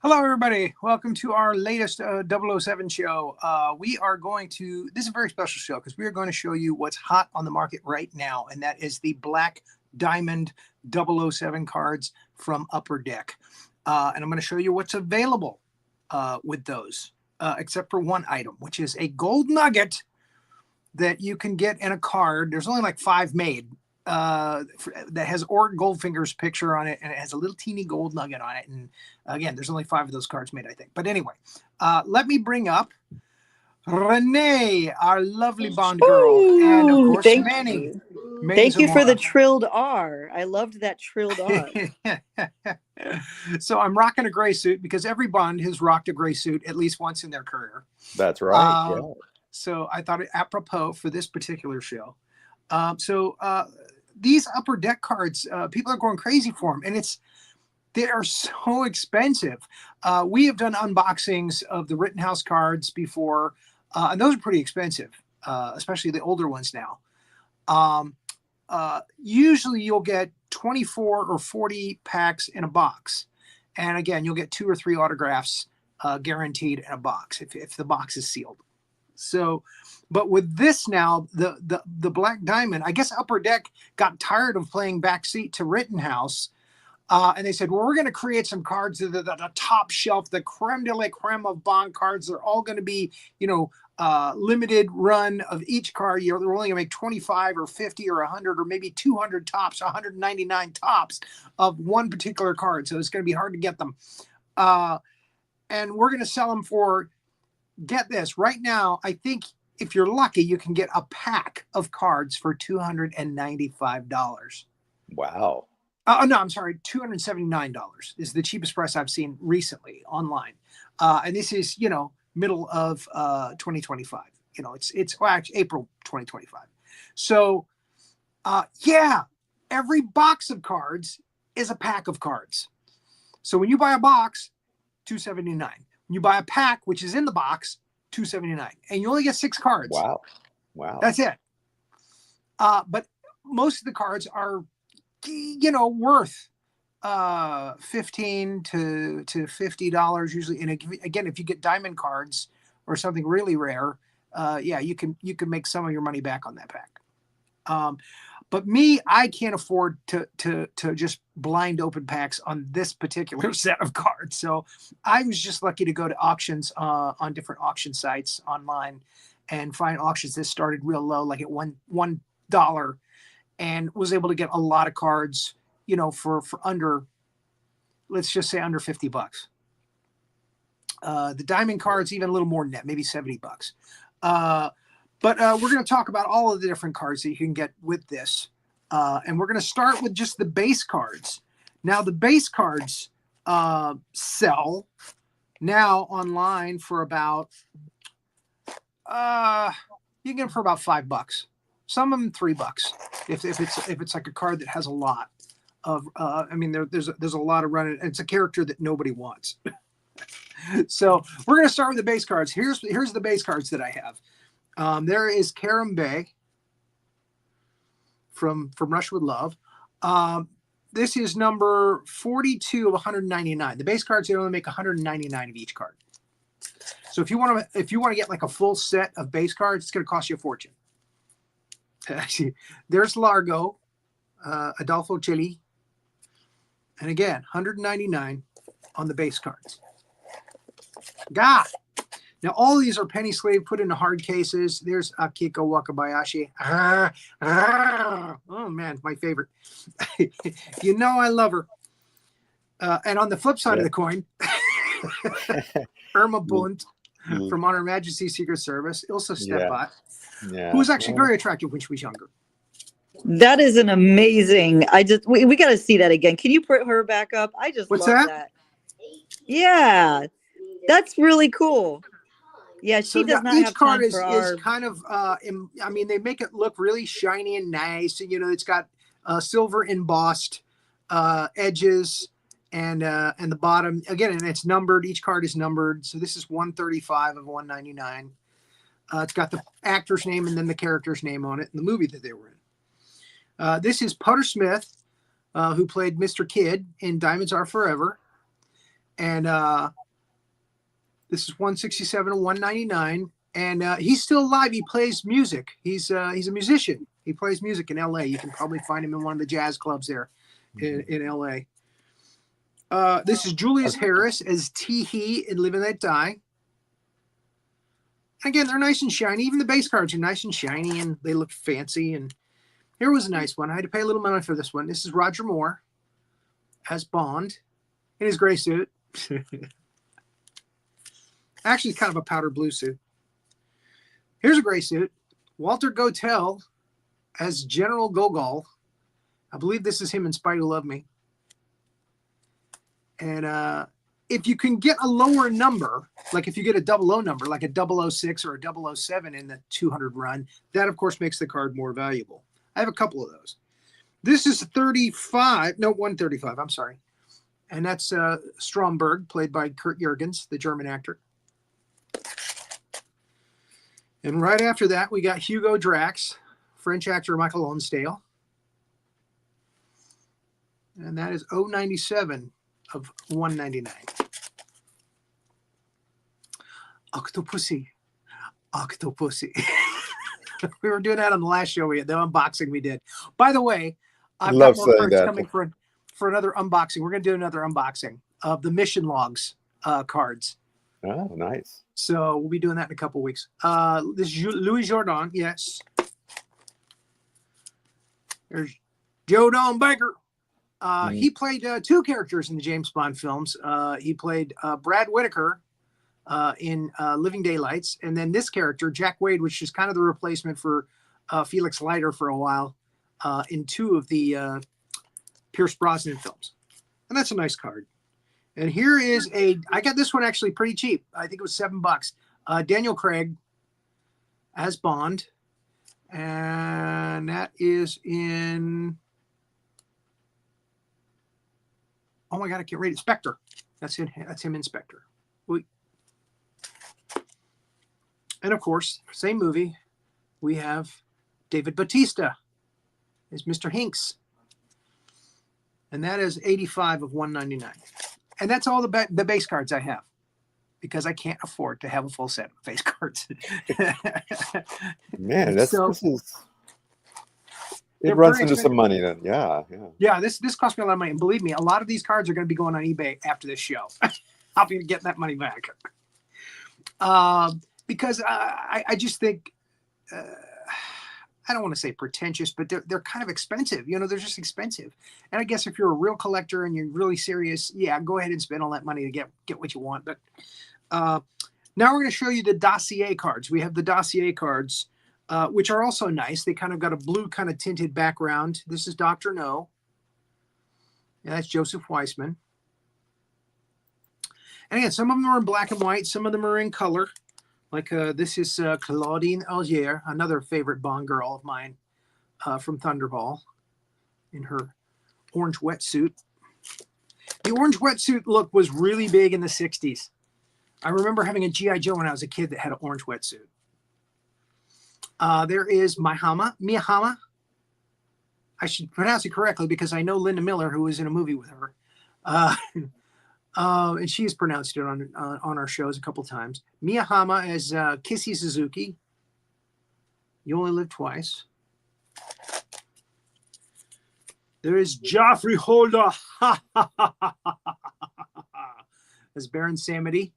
Hello, everybody. Welcome to our latest 007 show. This is a very special show because we are going to show you what's hot on the market right now, and that is the Black Diamond 007 cards from Upper Deck. And I'm going to show you what's available with those, except for one item, which is a gold nugget that you can get in a card. There's only like 5 made. That has Ort Goldfinger's picture on it, and it has a little teeny gold nugget on it. And again, there's only 5 of those cards made, I think. But anyway, let me bring up Renee, our lovely Bond girl, and of course Thank Manny. you. Thank you for the trilled R. I loved that trilled R. So I'm rocking a gray suit because every Bond has rocked a gray suit at least once in their career. That's right. Yeah. So I thought it apropos for this particular show. These Upper Deck cards, people are going crazy for them, and they are so expensive. We have done unboxings of the Rittenhouse cards before, and those are pretty expensive, especially the older ones now. Usually you'll get 24 or 40 packs in a box. And again, you'll get 2 or 3 autographs guaranteed in a box if the box is sealed. So, but with this now, the Black Diamond, I guess Upper Deck got tired of playing backseat to Rittenhouse. And they said, well, we're going to create some cards that are the top shelf, the creme de la creme of Bond cards. They're all going to be, limited run of each card. They're only going to make 25 or 50 or 100 or maybe 200 tops, 199 tops of one particular card. So it's going to be hard to get them. And we're going to sell them for, get this, right now, I think if you're lucky, you can get a pack of cards for $295. Wow. No, I'm sorry, $279 is the cheapest price I've seen recently online. And this is, middle of 2025. It's actually April 2025. So, every box of cards is a pack of cards. So when you buy a box, $279. When you buy a pack, which is in the box, $279, and you only get 6 cards. Wow. That's it. But most of the cards are, worth $15 to $50 usually. And again, if you get diamond cards or something really rare, you can make some of your money back on that pack. But me, I can't afford to just blind open packs on this particular set of cards. So I was just lucky to go to auctions on different auction sites online and find auctions that started real low, like at $1, and was able to get a lot of cards, for under, let's just say under $50. The diamond cards, even a little more than that, maybe $70. But we're going to talk about all of the different cards that you can get with this. And we're going to start with just the base cards. Now, the base cards sell now online for about, you can get them for about $5. Some of them $3 if it's like a card that has a lot of, there's a lot of running. It's a character that nobody wants. So we're going to start with the base cards. Here's the base cards that I have. There is Karim Bey from Russia with Love. This is number 42 of 199. The base cards, they only make 199 of each card. So if you want to get like a full set of base cards, it's going to cost you a fortune. Actually, there's Largo, Adolfo Chili, and again 199 on the base cards. God. Now, all of these are penny slave put into hard cases. There's Akiko Wakabayashi. Oh, man, my favorite. I love her. And on the flip side of the coin, Irma Bunt from On Her Majesty's Secret Service, Ilsa Stepat, who was actually very attractive when she was younger. That is an amazing. We got to see that again. Can you put her back up? I just love that. Yeah, that's really cool. Yeah, she does not have each card is our... kind of, they make it look really shiny and nice. And, it's got silver embossed edges and the bottom. Again, and it's numbered. Each card is numbered. So this is 135 of 199. It's got the actor's name and then the character's name on it in the movie that they were in. This is Putter Smith, who played Mr. Kidd in Diamonds Are Forever. And this is 167 and 199. And he's still alive. He plays music. He's a musician. He plays music in LA. You can probably find him in one of the jazz clubs there in LA. This is Julius Harris as Tee in Live and Let Die. Again, they're nice and shiny. Even the base cards are nice and shiny, and they look fancy. And here was a nice one. I had to pay a little money for this one. This is Roger Moore as Bond in his gray suit. Actually, it's kind of a powder blue suit. Here's a gray suit. Walter Gotell as General Gogol. I believe this is him in Spy Who Loved Me. And if you can get a lower number, like if you get a 00 number, like a 006 or a 007 in the 200 run, that of course makes the card more valuable. I have a couple of those. This is 135, I'm sorry. And that's Stromberg, played by Kurt Jürgens, the German actor. And right after that, we got Hugo Drax, French actor Michael Lonsdale. And that is 097 of 199. Octopussy. We were doing that on the last show, the unboxing we did. By the way, I've got more cards coming for another unboxing. We're going to do another unboxing of the mission logs cards. Oh, nice. So we'll be doing that in a couple weeks. This is Louis Jordan, yes. There's Joe Don Baker. He played two characters in the James Bond films. He played Brad Whitaker in Living Daylights, and then this character, Jack Wade, which is kind of the replacement for Felix Leiter for a while in two of the Pierce Brosnan films. And that's a nice card. And here is I got this one actually pretty cheap. I think it was $7. Daniel Craig as Bond. And that is in, oh my God, I can't read it. Spectre. That's him in Spectre. And of course, same movie, we have David Bautista as Mr. Hinks. And that is 85 of 199. And that's all the base cards I have, because I can't afford to have a full set of base cards. Man, it runs into some money then. Yeah. Yeah, this cost me a lot of money. And believe me, a lot of these cards are going to be going on eBay after this show. I'll be getting that money back. Because I just think, I don't want to say pretentious, but they're kind of expensive. You know, they're just expensive. And I guess if you're a real collector and you're really serious, yeah, go ahead and spend all that money to get what you want. But now we're going to show you the dossier cards. We have the dossier cards, which are also nice. They kind of got a blue kind of tinted background. This is Dr. No. And that's Joseph Weissman. And again, some of them are in black and white. Some of them are in color. Like this is Claudine Augier, another favorite Bond girl of mine from Thunderball, in her orange wetsuit. The orange wetsuit look was really big in the 60s. I remember having a G.I. Joe when I was a kid that had an orange wetsuit. There is Miyahama. I should pronounce it correctly because I know Linda Miller, who was in a movie with her. And she's pronounced it on our shows a couple times. Miyahama as Kissy Suzuki. You Only Live Twice. There is Joffrey Holder as Baron Samedi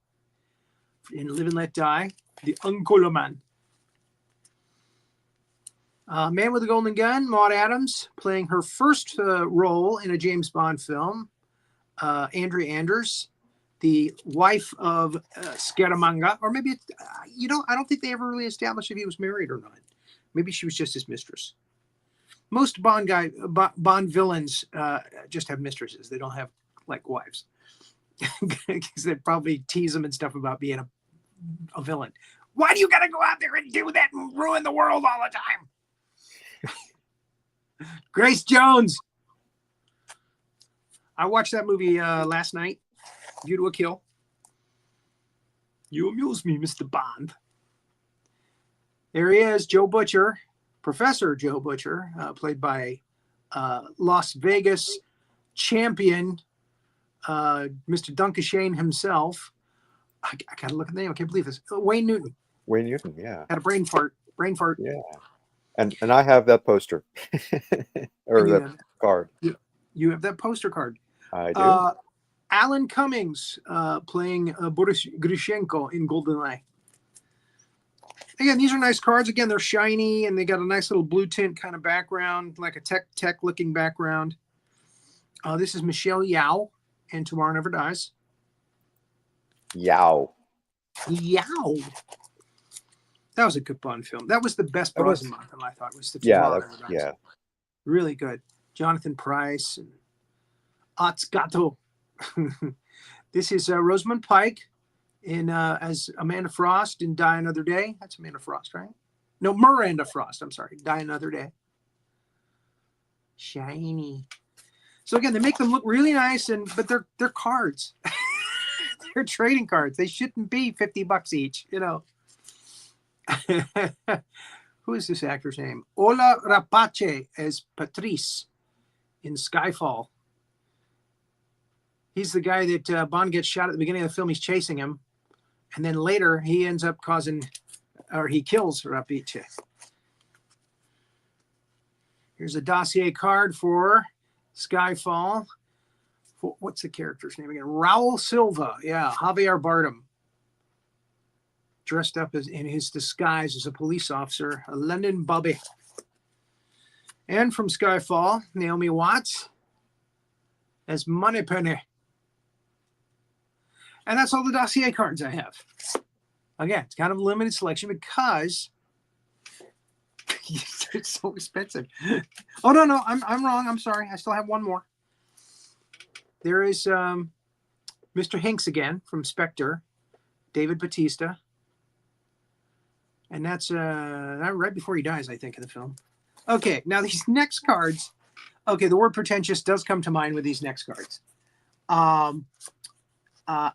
in Live and Let Die. The Uncle Man. Man with a Golden Gun, Maud Adams, playing her first role in a James Bond film. Andrea Anders, the wife of Scaramanga, or maybe it's, I don't think they ever really established if he was married or not. Maybe she was just his mistress. Most Bond villains just have mistresses. They don't have like wives, because they probably tease them and stuff about being a villain. Why do you got to go out there and do that and ruin the world all the time? Grace Jones. I watched that movie last night, View to a Kill. You amuse me, Mr. Bond. There he is, Joe Butcher, Professor Joe Butcher, played by Las Vegas champion Mr. Dunkashane himself. I gotta look at the name. I can't believe this. Wayne Newton. Wayne Newton, yeah. Had a brain fart. Brain fart. Yeah. And I have that poster. Or And that card. You have that poster card. I do. Alan Cummings playing Boris Grushenko in GoldenEye. Again, these are nice cards. Again, they're shiny and they got a nice little blue tint kind of background, like a tech looking background. This is Michelle Yao in Tomorrow Never Dies. Yow. Yow. That was a good Bond film. That was the best Brosnan film, I thought, was the Yeah. Really good. Jonathan Pryce and Otz Gatto. This is Rosamund Pike in as Amanda Frost in Die Another Day. That's Amanda Frost, right? No, Miranda Frost. I'm sorry. Die Another Day. Shiny. So again, they make them look really nice, but they're cards. They're trading cards. They shouldn't be $50 each, you know. Who is this actor's name? Ola Rapace as Patrice in Skyfall. He's the guy that Bond gets shot at the beginning of the film. He's chasing him. And then later he ends up he kills Rapace. Here's a dossier card for Skyfall. What's the character's name again? Raul Silva. Yeah, Javier Bardem. Dressed up in his disguise as a police officer, a London Bobby. And from Skyfall, Naomi Watts as Moneypenny. And that's all the dossier cards I have. Again, it's kind of a limited selection because it's so expensive. Oh, no, I'm wrong. I'm sorry. I still have one more. There is Mr. Hinks again from Spectre, David Bautista. And that's right before he dies, I think, in the film. Okay, now these next cards. Okay, the word pretentious does come to mind with these next cards.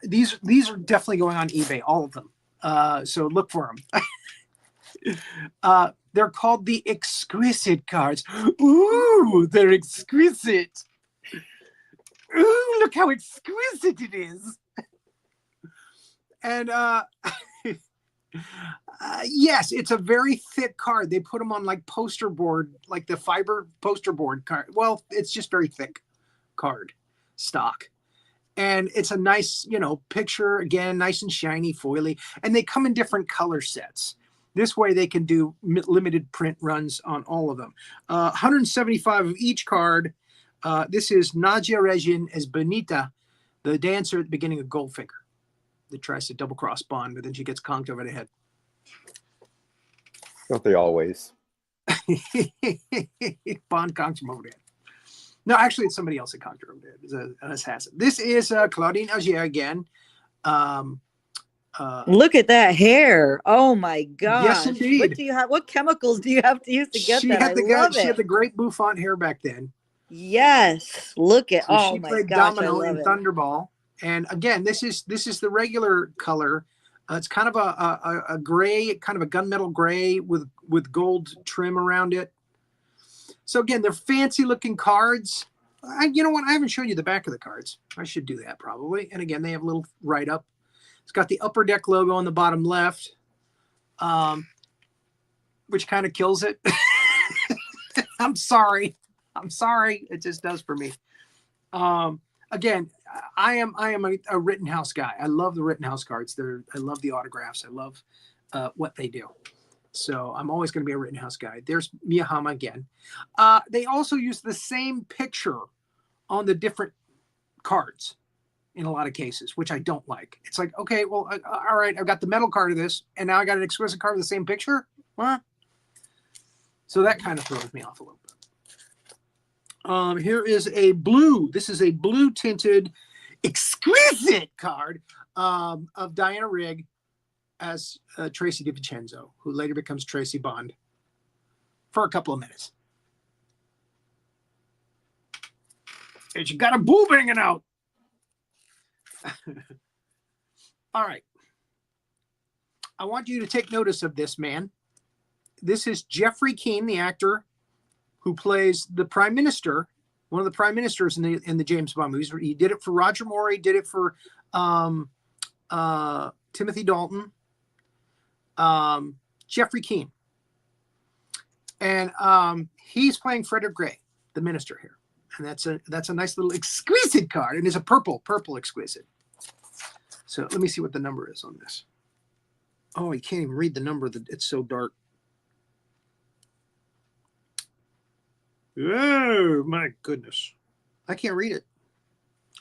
These are definitely going on eBay, all of them. So look for them. They're called the exquisite cards. Ooh, they're exquisite. Ooh, look how exquisite it is. And yes, it's a very thick card. They put them on like poster board, like the fiber poster board card. Well, it's just very thick card stock. And it's a nice, picture, again, nice and shiny, foily. And they come in different color sets. This way they can do limited print runs on all of them. 175 of each card. This is Nadia Regin as Benita, the dancer at the beginning of Goldfinger, that tries to double-cross Bond, but then she gets conked over the head. Don't they always? Bond conks him over the head. No, actually, it's somebody else that conked her over the head. It's an assassin. This is Claudine Augier again. Look at that hair. Oh, my God. Yes, indeed. What chemicals do you have to use to get that? She had the great bouffant hair back then. Yes. Look at, so she played Domino in Thunderball. And again, this is the regular color. It's kind of a gray, kind of a gunmetal gray with gold trim around it. So again, they're fancy looking cards. You know what? I haven't shown you the back of the cards. I should do that probably. And again, they have a little write up. It's got the Upper Deck logo on the bottom left, which kind of kills it. I'm sorry. It just does for me. Again, I am a Rittenhouse guy. I love the Rittenhouse cards. I love the autographs. I love what they do. So I'm always going to be a Rittenhouse guy. There's Miyahama again. They also use the same picture on the different cards in a lot of cases, which I don't like. It's like, okay, well, all right, I've got the metal card of this, and now I got an exquisite card with the same picture. What? So that kind of throws me off a little bit. Here is a blue. This is a blue tinted exquisite card of Diana Rigg as Tracy DiVincenzo, who later becomes Tracy Bond for a couple of minutes. And she got a boob hanging out. All right. I want you to take notice of this man. This is Jeffrey Keane, the actor who plays the Prime Minister one of the prime ministers in the James Bond movies. He did it for Roger Moore. He did it for Timothy Dalton, Jeffrey Keane, and he's playing Frederick Gray, the minister here, and that's a nice little exquisite card, and it's a purple exquisite. So let me see what the number is on this. Oh, you can't even read the number. It's so dark. Oh my goodness, I can't read it.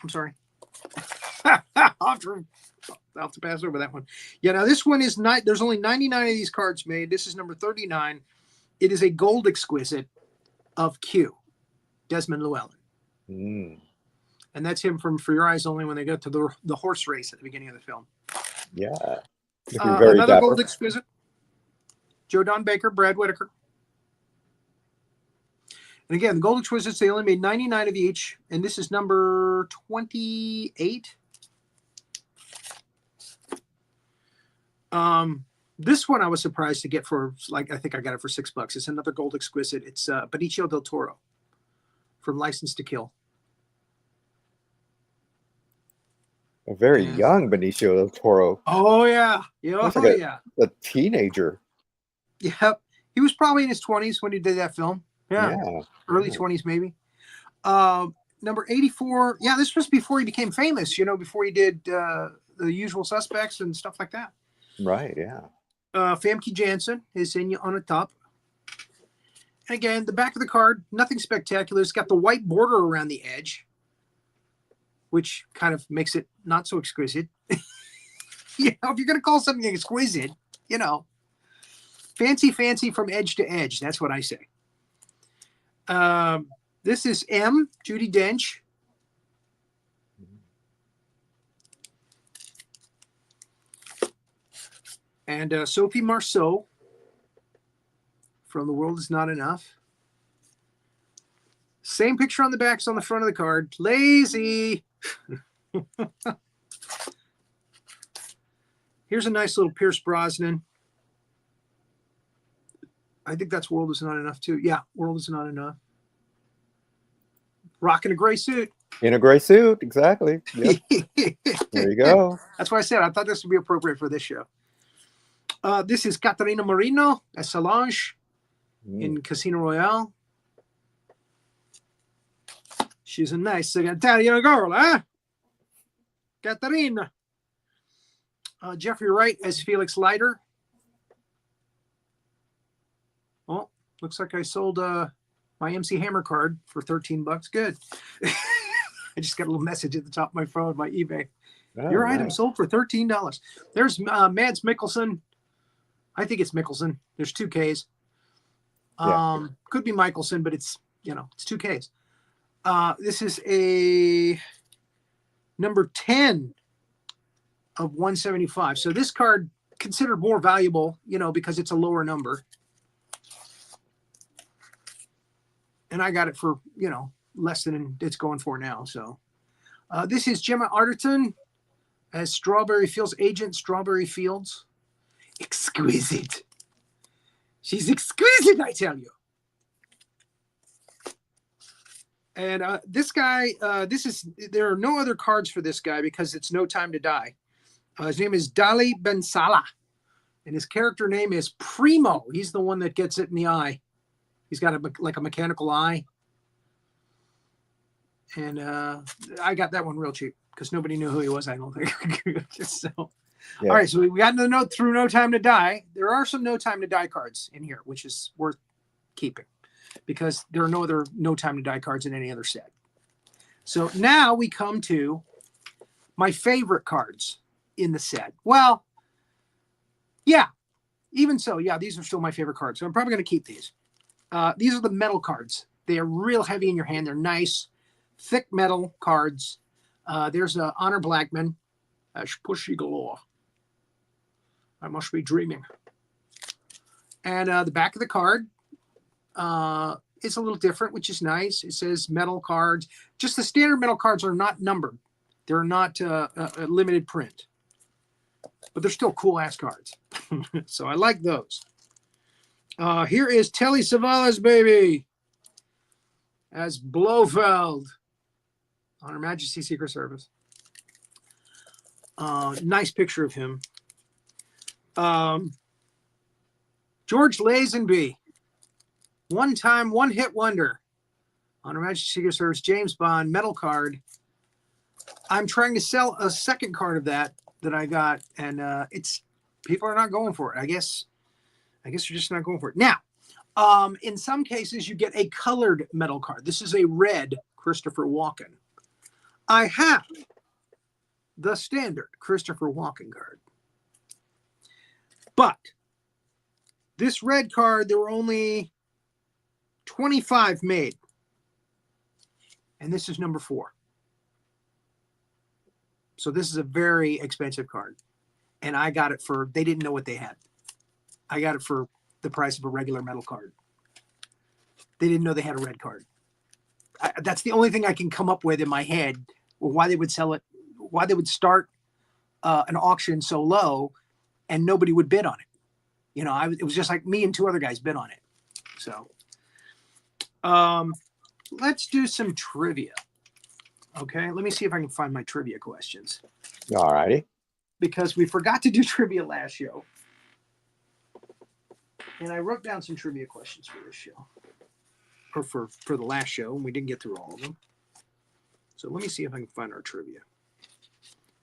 I'm sorry. I'll have to pass over that one. Yeah, now this one is not. There's only 99 of these cards made. This is number 39. It is a gold exquisite of Q, Desmond Llewellyn. Mm. And that's him from For Your Eyes Only when they go to the horse race at the beginning of the film. Yeah. Another dapper. gold exquisite. Joe Don Baker, Brad Whitaker. And again, the gold exquisites, they only made 99 of each. And this is number 28. This one I was surprised to get for, like, I think I got it for $6. It's another gold exquisite. It's Benicio del Toro from License to Kill. A very young Benicio del Toro. Oh, yeah. Yeah. Like yeah. A teenager. Yep. He was probably in his 20s when he did that film. Yeah. Early 20s, maybe. Number 84. Yeah, this was before he became famous, before he did The Usual Suspects and stuff like that. Right, yeah. Famke Janssen is on the top. And again, the back of the card, nothing spectacular. It's got the white border around the edge, which kind of makes it not so exquisite. If you're going to call something exquisite, fancy from edge to edge. That's what I say. This is M, Judi Dench. And Sophie Marceau from The World Is Not Enough. Same picture on the back as on the front of the card. Lazy. Here's a nice little Pierce Brosnan. I think that's World Is Not Enough too. Yeah, World Is Not Enough. Rocking a gray suit. In a gray suit, exactly. Yep. There you go. That's why I said I thought this would be appropriate for this show. This is Caterina Marino as Solange in Casino Royale. She's a nice Italian girl, huh? Caterina. Jeffrey Wright as Felix Leiter. Oh, looks like I sold my MC Hammer card for $13. Good. I just got a little message at the top of my phone, my eBay. Oh, Your nice. item sold for $13. There's Mads Mikkelsen. I think it's Mikkelsen. There's 2 Ks. Could be Michelson, but it's 2 Ks. This is a number 10 of 175. So this card considered more valuable, because it's a lower number. And I got it for, less than it's going for now. So this is Gemma Arterton as Strawberry Fields, Agent Strawberry Fields. Exquisite. She's exquisite, I tell you. And this guy, there are no other cards for this guy because it's No Time to Die. His name is Dali Ben Salah. And his character name is Primo. He's the one that gets it in the eye. He's got a mechanical eye. And I got that one real cheap because nobody knew who he was, I don't think. So. Yeah. All right, so we got the note through No Time to Die. There are some No Time to Die cards in here, which is worth keeping because there are no other No Time to Die cards in any other set. So now we come to my favorite cards in the set. Well, yeah, even so, yeah, these are still my favorite cards. So I'm probably going to keep these. These are the metal cards. They are real heavy in your hand. They're nice, thick metal cards. There's Honor Blackman. Pushy galore. I must be dreaming. And the back of the card is a little different, which is nice. It says metal cards. Just the standard metal cards are not numbered. They're not a limited print. But they're still cool-ass cards. So I like those. Here is Telly Savalas, baby. as Blofeld on Her Majesty's Secret Service. Nice picture of him. George Lazenby, one-time, one-hit wonder on Her Majesty's Secret Service, James Bond metal card. I'm trying to sell a second card of that I got, and people are not going for it. I guess they're just not going for it. Now, in some cases, you get a colored metal card. This is a red Christopher Walken. I have the standard Christopher Walken card. But this red card, there were only 25 made. And this is number 4. So this is a very expensive card. And I got it for, they didn't know what they had. I got it for the price of a regular metal card. They didn't know they had a red card. That's the only thing I can come up with in my head, why they would sell it, why they would start an auction so low and nobody would bid on it. You know, it was just like me and 2 other guys bid on it. So let's do some trivia. Okay, let me see if I can find my trivia questions. All righty. Because we forgot to do trivia last show. And I wrote down some trivia questions for this show. Or for the last show, and we didn't get through all of them. So let me see if I can find our trivia.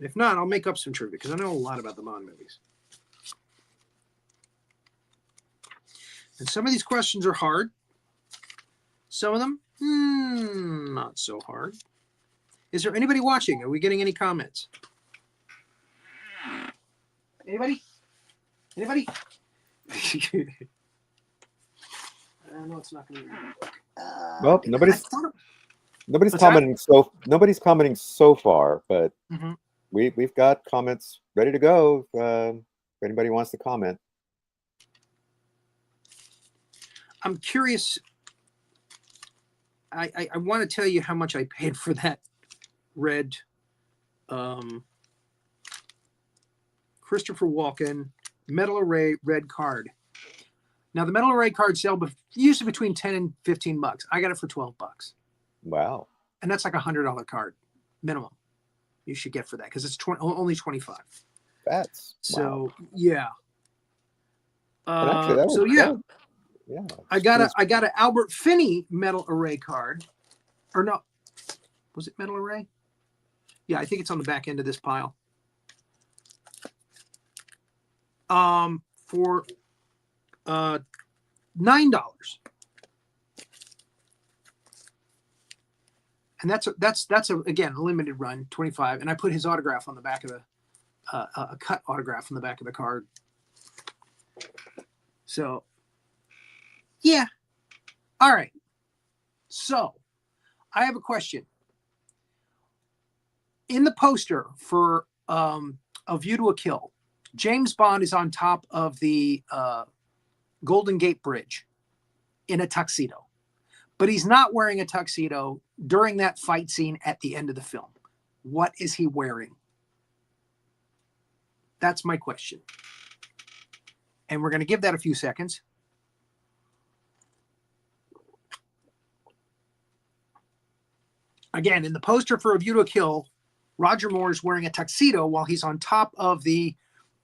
If not, I'll make up some trivia, because I know a lot about the Bond movies. And some of these questions are hard. Some of them, not so hard. Is there anybody watching? Are we getting any comments? Anybody? Anybody? I know it's not going to be. Well, nobody's What's commenting nobody's commenting so far, but we've got comments ready to go if anybody wants to comment. I'm curious. I want to tell you how much I paid for that red Christopher Walken metal array red card. Now the metal array cards sell usually between 10 and 15 bucks. I got it for 12 bucks. Wow. And that's like $100 card minimum you should get for that, because it's only 25. That's so wow. Yeah. Actually, So yeah. Yeah. I got an Albert Finney metal array card. Or no. Was it metal array? Yeah, I think it's on the back end of this pile. For $9. And that's again a limited run, 25. And I put his autograph on the back of a cut autograph on the back of the card. So yeah. All right. So I have a question. In the poster for A View to a Kill, James Bond is on top of the Golden Gate Bridge in a tuxedo. But he's not wearing a tuxedo during that fight scene at the end of the film. What is he wearing? That's my question. And we're going to give that a few seconds. Again, in the poster for A View to a Kill, Roger Moore is wearing a tuxedo while he's on top of the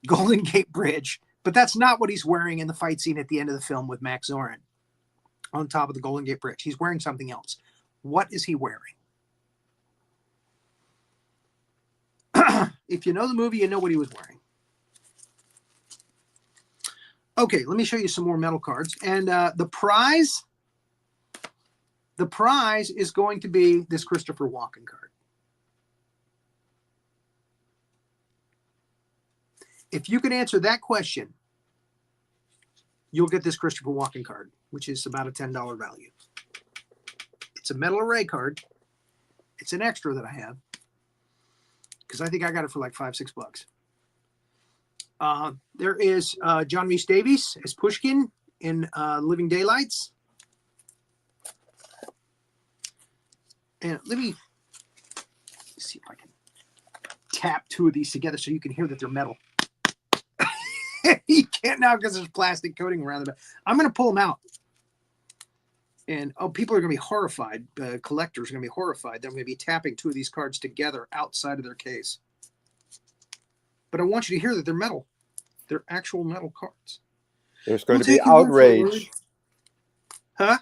Golden Gate Bridge. But that's not what he's wearing in the fight scene at the end of the film with Max Zorin on top of the Golden Gate Bridge. He's wearing something else. What is he wearing? If you know the movie, you know what he was wearing. Okay, let me show you some more metal cards. And the prize is going to be this Christopher Walken card. If you can answer that question, you'll get this Christopher Walken card, which is about a $10 value. It's a metal array card. It's an extra that I have, because I think I got it for like $5-6 bucks. There is John Rhys Davies as Pushkin in Living Daylights. And let me see if I can tap 2 of these together so you can hear that they're metal. You can't now because there's plastic coating around them. I'm going to pull them out. And people are going to be horrified. Collectors are going to be horrified. They're going to be tapping two of these cards together outside of their case. But I want you to hear that they're metal. They're actual metal cards. There's going to be outrage. Huh?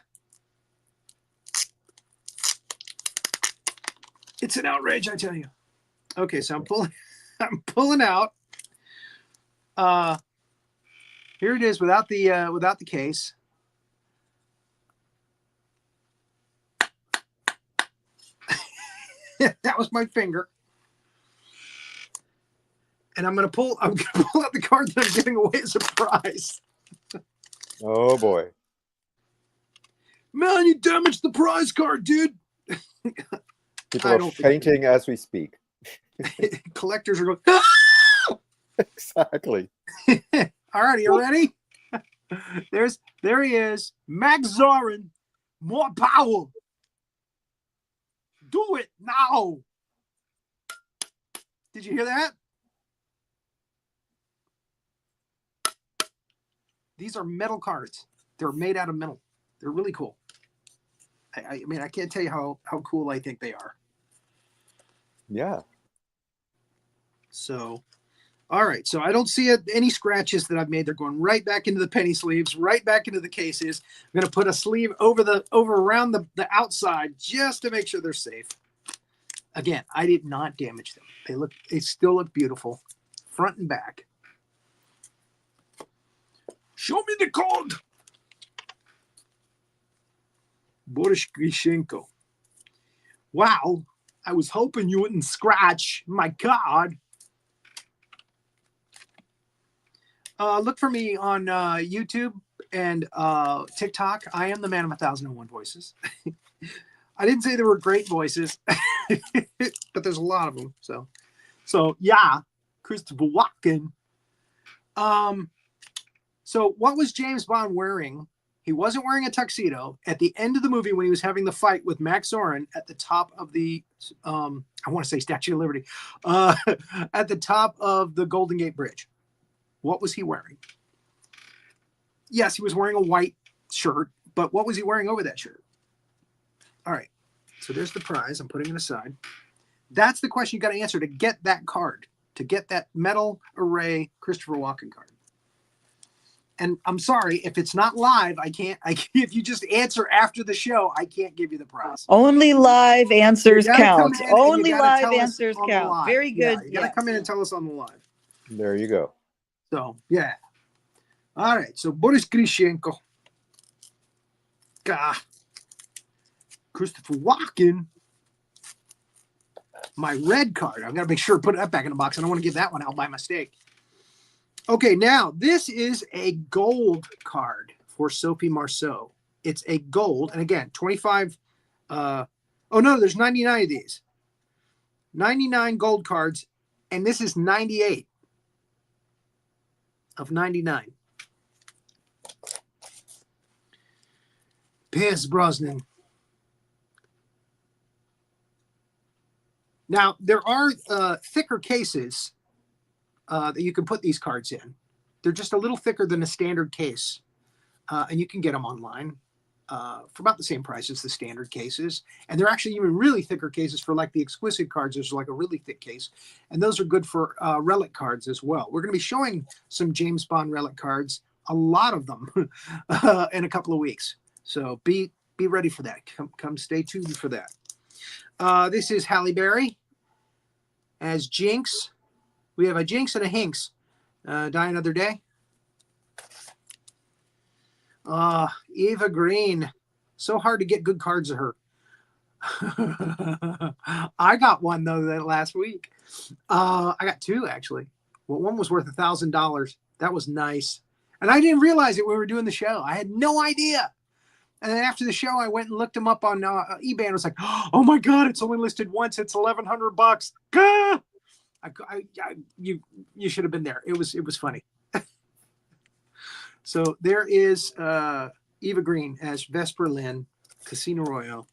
It's an outrage, I tell you. Okay, so I'm pulling out. Here it is without the case. That was my finger. And I'm gonna pull out the card that I'm giving away as a prize. Oh boy. Man, you damaged the prize card, dude. People are fainting as we speak. Collectors are going, ah! Exactly. All right, are you ready? There he is. Max Zorin. More power. Do it now. Did you hear that? These are metal cards. They're made out of metal. They're really cool. I mean, I can't tell you how cool I think they are. Yeah. So, all right. So I don't see any scratches that I've made. They're going right back into the penny sleeves, right back into the cases. I'm going to put a sleeve over around the outside just to make sure they're safe. Again, I did not damage them. They still look beautiful, front and back. Show me the code. Boris Grishenko. Wow, I was hoping you wouldn't scratch my card. Look for me on YouTube and TikTok. I am the man of 1,001 voices. I didn't say there were great voices, but there's a lot of them. So yeah, Christopher Walken. So what was James Bond wearing? He wasn't wearing a tuxedo at the end of the movie when he was having the fight with Max Zorin at the top of the, I want to say Statue of Liberty, at the top of the Golden Gate Bridge. What was he wearing? Yes, he was wearing a white shirt, but what was he wearing over that shirt? All right, so there's the prize. I'm putting it aside. That's the question you got to answer to get that card, to get that metal array Christopher Walken card. And I'm sorry, if it's not live, I can't, if you just answer after the show, I can't give you the prize. Only live answers count. Only live answers count. Very good. Yeah, you got to come in and tell us on the live. There you go. So, yeah. All right. So, Boris Grishenko. Christopher Walken. My red card. I've got to make sure to put that back in the box. I don't want to give that one out by mistake. Okay, now this is a gold card for Sophie Marceau. It's a gold, and again, 25. Oh no, there's 99 of these. 99 gold cards, and this is 98 of 99. Pierce Brosnan. Now there are thicker cases that you can put these cards in. They're just a little thicker than a standard case. And you can get them online for about the same price as the standard cases. And they're actually even really thicker cases for like the exquisite cards. There's like a really thick case. And those are good for relic cards as well. We're going to be showing some James Bond relic cards, a lot of them, in a couple of weeks. So be ready for that. Come stay tuned for that. This is Halle Berry as Jinx. We have a Jinx and a Hinks. Die Another Day. Eva Green. So hard to get good cards of her. I got one, though, that last week. I got two, actually. Well, one was worth $1,000. That was nice. And I didn't realize it when we were doing the show. I had no idea. And then after the show, I went and looked them up on eBay and was like, oh, my God, it's only listed once. It's $1,100. Gah! You should have been there. It was funny. So there is Eva Green as Vesper Lynn, Casino Royale.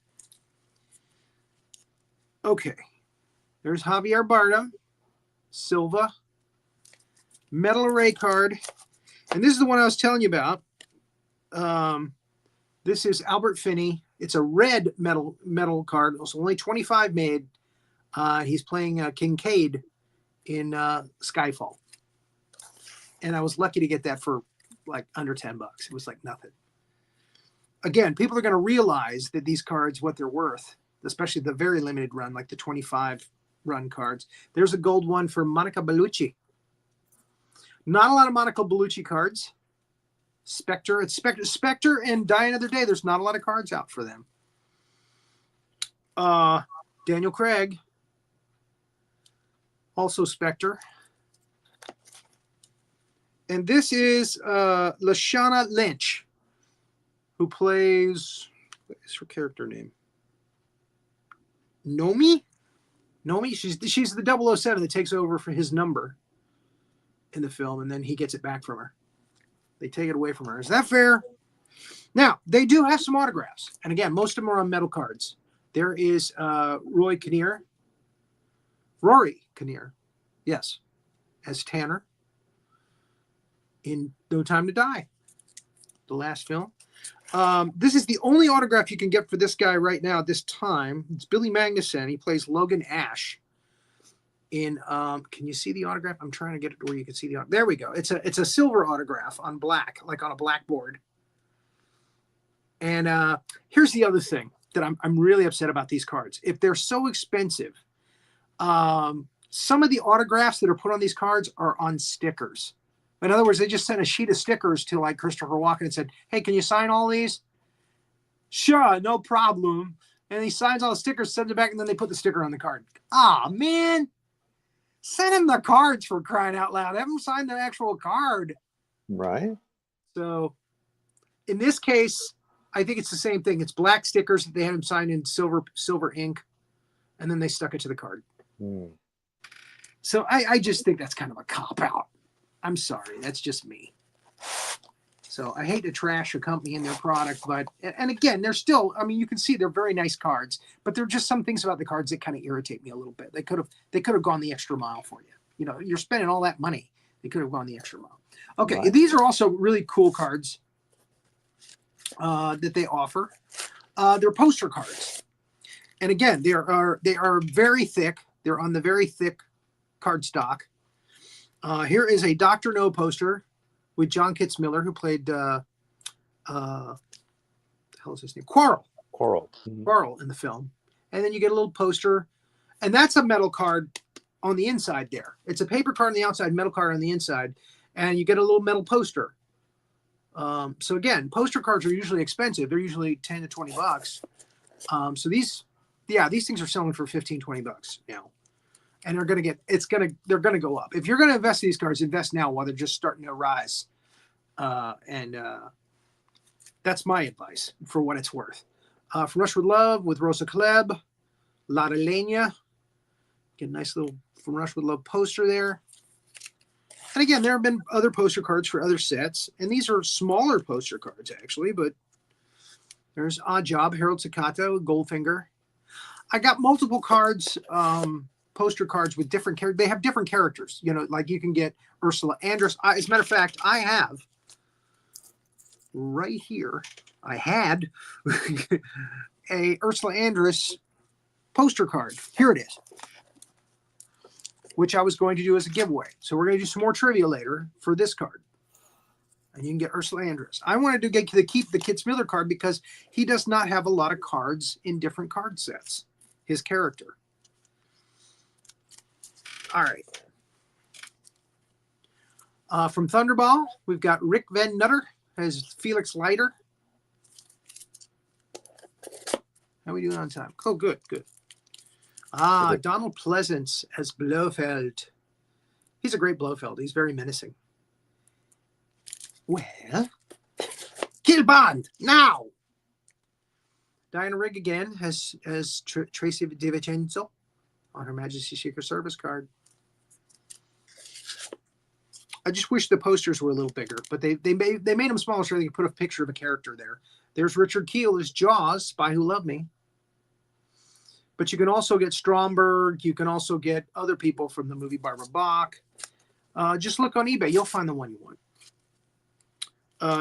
Okay. There's Javier Bardem, Silva, Metal Array card. And this is the one I was telling you about. This is Albert Finney. It's a red metal card. It's only 25 made. He's playing Kincaid in Skyfall. And I was lucky to get that for like under $10. It was like nothing. Again, people are going to realize that these cards, what they're worth, especially the very limited run, like the 25 run cards. There's a gold one for Monica Bellucci. Not a lot of Monica Bellucci cards. Spectre. It's Spectre and Die Another Day. There's not a lot of cards out for them. Daniel Craig. Also Spectre. And this is Lashana Lynch, who plays, what is her character name? Nomi? She's the 007 that takes over for his number in the film, and then he gets it back from her. They take it away from her. Is that fair? Now, they do have some autographs. And again, most of them are on metal cards. There is Rory Kinnear, yes, as Tanner in No Time to Die, the last film. This is the only autograph you can get for this guy right now at this time. It's Billy Magnuson. He plays Logan Ash in, can you see the autograph? I'm trying to get it to where you can see the autograph. There we go. It's a silver autograph on black, like on a blackboard. And here's the other thing that I'm really upset about these cards. If they're so expensive, some of the autographs that are put on these cards are on stickers. In other words, they just sent a sheet of stickers to like Christopher Walken and said, hey, can you sign all these? Sure, no problem. And he signs all the stickers, sends it back, and then they put the sticker on the card. Ah, man. Send him the cards, for crying out loud. Have him sign the actual card. Right. So in this case, I think it's the same thing. It's black stickers that they had him sign in silver ink, and then they stuck it to the card. So I just think that's kind of a cop-out. I'm sorry. That's just me. So I hate to trash a company and their product, but, and again, they're still, I mean, you can see they're very nice cards, but there are just some things about the cards that kind of irritate me a little bit. They could have gone the extra mile for you. You know, you're spending all that money. They could have gone the extra mile. Okay. Right. These are also really cool cards that they offer. They're poster cards. And again, they are very thick. They're on the very thick cardstock. Here is a Dr. No poster with John Kitzmiller, who played, the hell is his name? Quarrel. Quarrel in the film. And then you get a little poster, and that's a metal card on the inside there. It's a paper card on the outside, metal card on the inside, and you get a little metal poster. So again, poster cards are usually expensive. They're usually $10 to $20. So these things are selling for $15, $20 now. And they're going to go up. If you're going to invest in these cards, invest now while they're just starting to rise. That's my advice for what it's worth. From Rush with Love with Rosa Klebb, La de Leña. Get a nice little From Rush with Love poster there. And again, there have been other poster cards for other sets. And these are smaller poster cards, actually. But there's Odd Job, Harold Sakato, Goldfinger. I got multiple cards, poster cards with different characters. They have different characters, you know, like you can get Ursula Andress. As a matter of fact, I have right here, I had a Ursula Andress poster card. Here it is, which I was going to do as a giveaway. So we're going to do some more trivia later for this card. And you can get Ursula Andress. I wanted to keep the Kitzmiller card because he does not have a lot of cards in different card sets, his character. All right. From Thunderball, we've got Rick Van Nutter as Felix Leiter. How are we doing on time? Oh, good. Donald Pleasance as Blofeld. He's a great Blofeld. He's very menacing. Well, kill Bond now. Diana Rigg again has Tracy DiVincenzo on Her Majesty's Secret Service card. I just wish the posters were a little bigger, but they made them smaller so they could put a picture of a character there. There's Richard Kiel as Jaws, Spy Who Loved Me. But you can also get Stromberg. You can also get other people from the movie Barbara Bach. Just look on eBay. You'll find the one you want.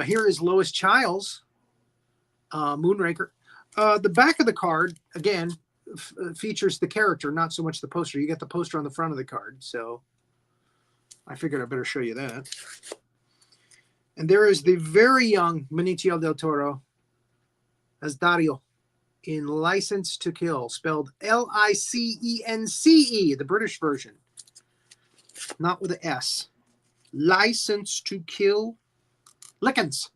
Here is Lois Chiles Moonraker. The back of the card, again, features the character, not so much the poster. You get the poster on the front of the card, so I figured I better show you that. And there is the very young Benicio del Toro as Dario in License to Kill, spelled Licence, the British version, not with an S. License to Kill. Lickens.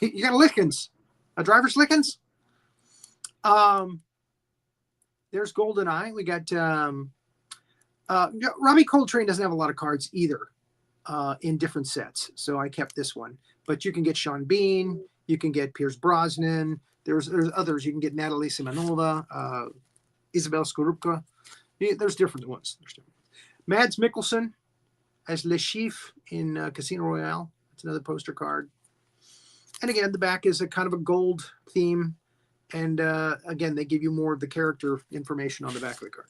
You got a Lickens. A driver's Lickens. There's GoldenEye. We got Robbie Coltrane doesn't have a lot of cards either in different sets, so I kept this one. But you can get Sean Bean, you can get Pierce Brosnan. There's others. You can get Natalie Simonova, Isabel Skorupka. There's different ones. Mads Mikkelsen as Le Chiffre in Casino Royale. That's another poster card. And again, the back is a kind of a gold theme. And again, they give you more of the character information on the back of the card.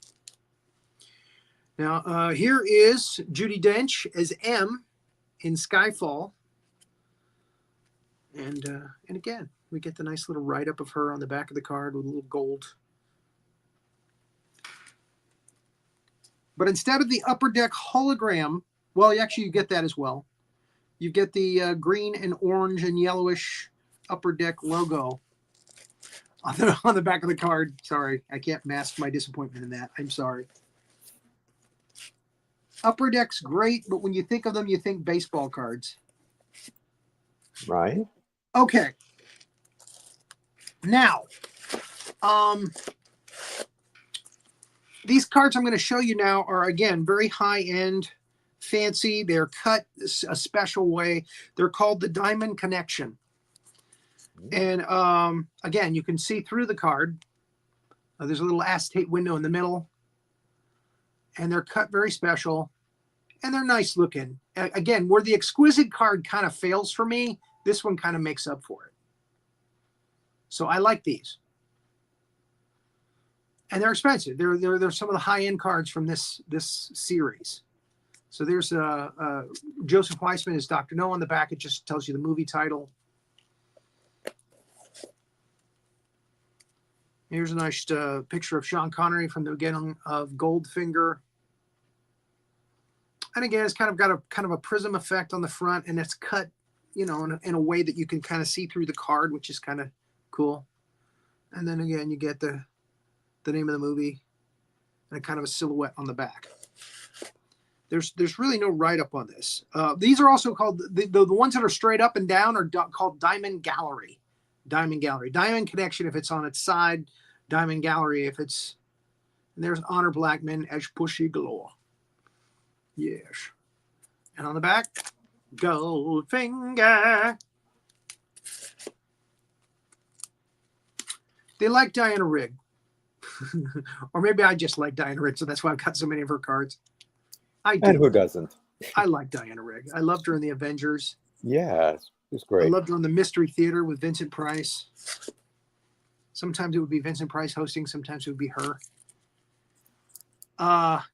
Now, here is Judi Dench as M in Skyfall. And again, we get the nice little write-up of her on the back of the card with a little gold. But instead of the Upper Deck hologram, well, actually, you get that as well. You get the green and orange and yellowish Upper Deck logo on the back of the card. Sorry, I can't mask my disappointment in that. I'm sorry. Upper Deck's great, but when you think of them, you think baseball cards. Right. Okay. Now, these cards I'm going to show you now are, again, very high-end, fancy. They're cut a special way. They're called the Diamond Connection. And again, you can see through the card. There's a little acetate window in the middle. And they're cut very special. And they're nice looking. Again, where the exquisite card kind of fails for me, this one kind of makes up for it. So I like these. And they're expensive. They're some of the high-end cards from this series. So there's Joseph Weissman as Dr. No on the back. It just tells you the movie title. Here's a nice picture of Sean Connery from the beginning of Goldfinger. And again, it's kind of got a prism effect on the front, and it's cut, in a way that you can kind of see through the card, which is kind of cool. And then again, you get the name of the movie and a kind of a silhouette on the back. There's really no write-up on this. These are also called, the ones that are straight up and down are called Diamond Gallery. Diamond Gallery. Diamond Connection if it's on its side. Diamond Gallery if it's... And there's Honor Blackman as Pushy Galore. Yes. And on the back, Goldfinger. They like Diana Rigg. Or maybe I just like Diana Rigg, so that's why I've got so many of her cards. I do. And who doesn't? I like Diana Rigg. I loved her in the Avengers. Yeah, it's great. I loved her on the Mystery Theater with Vincent Price. Sometimes it would be Vincent Price hosting. Sometimes it would be her.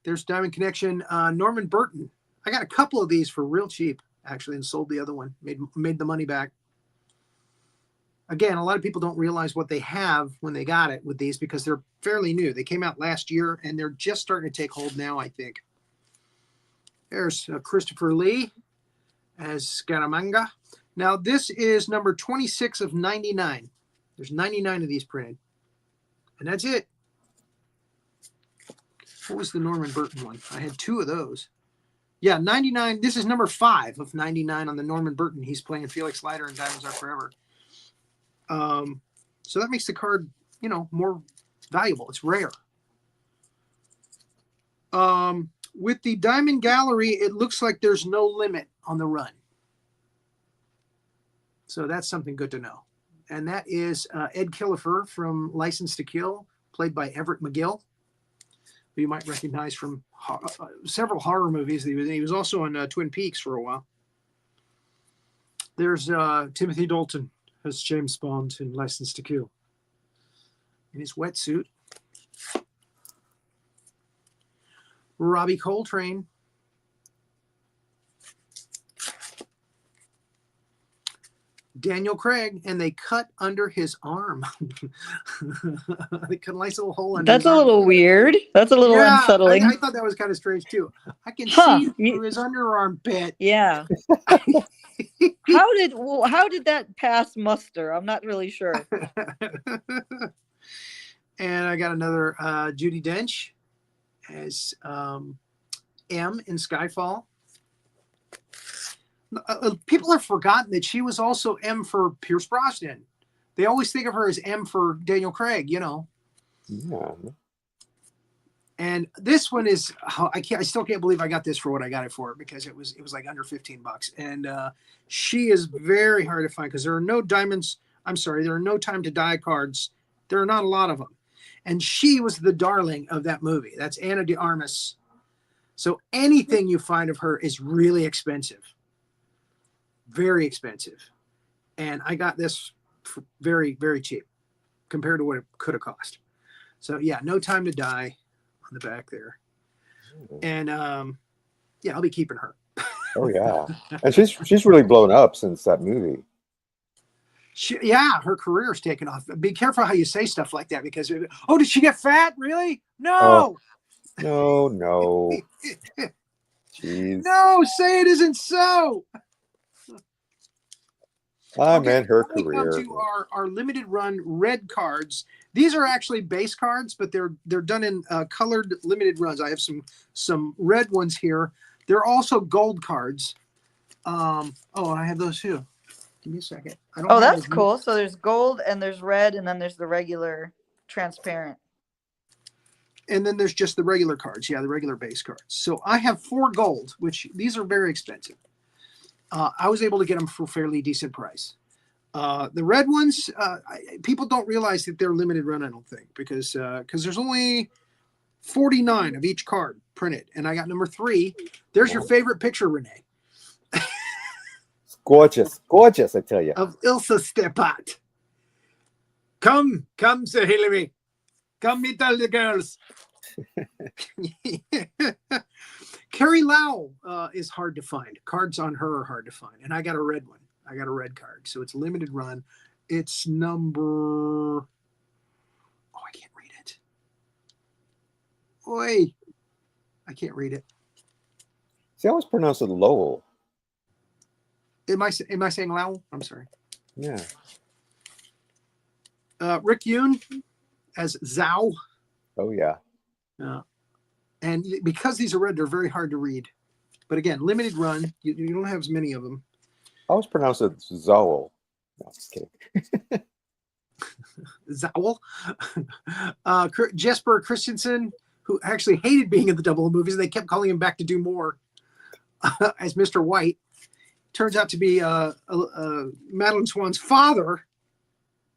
There's Diamond Connection. Norman Burton. I got a couple of these for real cheap, actually, and sold the other one. Made the money back. Again, a lot of people don't realize what they have when they got it with these because they're fairly new. They came out last year, and they're just starting to take hold now, I think. There's Christopher Lee as Scaramanga. Now, this is number 26 of 99. There's 99 of these printed. And that's it. What was the Norman Burton one? I had two of those. Yeah, 99. This is number 5 of 99 on the Norman Burton. He's playing Felix Leiter in Diamonds Are Forever. So that makes the card, more valuable. It's rare. With the Diamond Gallery, it looks like there's no limit on the run. So that's something good to know. And that is Ed Killefer from License to Kill, played by Everett McGill, who you might recognize from several horror movies. He was also on Twin Peaks for a while. There's Timothy Dalton as James Bond in License to Kill in his wetsuit. Robbie Coltrane. Daniel Craig, and they cut under his arm. They cut a nice little hole under That's his a arm. little weird. That's a little unsettling. I thought that was kind of strange too. I can see through his underarm bit. Yeah. How did that pass muster? I'm not really sure. And I got another Judi Dench as M in Skyfall. People have forgotten that she was also M for Pierce Brosnan. They always think of her as M for Daniel Craig, you know. Yeah. And this one is I still can't believe I got this for what I got it for, because it was like under $15. And she is very hard to find because there are no diamonds. I'm sorry, there are no time to die cards. There are not a lot of them. And she was the darling of that movie. That's Ana de Armas. So anything you find of her is really expensive. Very expensive. And I got this for very, very cheap compared to what it could have cost. So yeah, No Time to Die on the back there. And yeah, I'll be keeping her. Oh yeah. And she's really blown up since that movie. Her career's taken off. Be careful how you say stuff like that, because did she get fat? Really? No. No. Jeez. No, say it isn't so. I meant her career. Come to our limited run red cards. These are actually base cards, but they're done in colored limited runs. I have some red ones here. They're also gold cards. And I have those too. Give me a second. That's cool. So there's gold and there's red, and then there's the regular transparent. And then there's just the regular cards. Yeah, the regular base cards. So I have 4 gold, which these are very expensive. I was able to get them for a fairly decent price. The red ones, people don't realize that they're limited run, I don't think, because there's only 49 of each card printed. And I got number 3. There's your favorite picture, Renee. Gorgeous, I tell you. Of Ilsa Stepat. Come, Sir Hillary. Come meet all the girls. Carrie Lau is hard to find. Cards on her are hard to find. And I got a red one. I got a red card. So it's limited run. It's number... I can't read it. Oi. I can't read it. See, I always pronounce it Lowell. Am I saying Lau? I'm sorry. Yeah. Rick Yoon as Zhao. Oh, yeah. And because these are red, they're very hard to read. But again, limited run. You don't have as many of them. I always pronounce it Zowell. No, just kidding. Zowell. Jesper Christensen, who actually hated being in the Double O movies, and they kept calling him back to do more as Mr. White. Turns out to be Madeline Swan's father,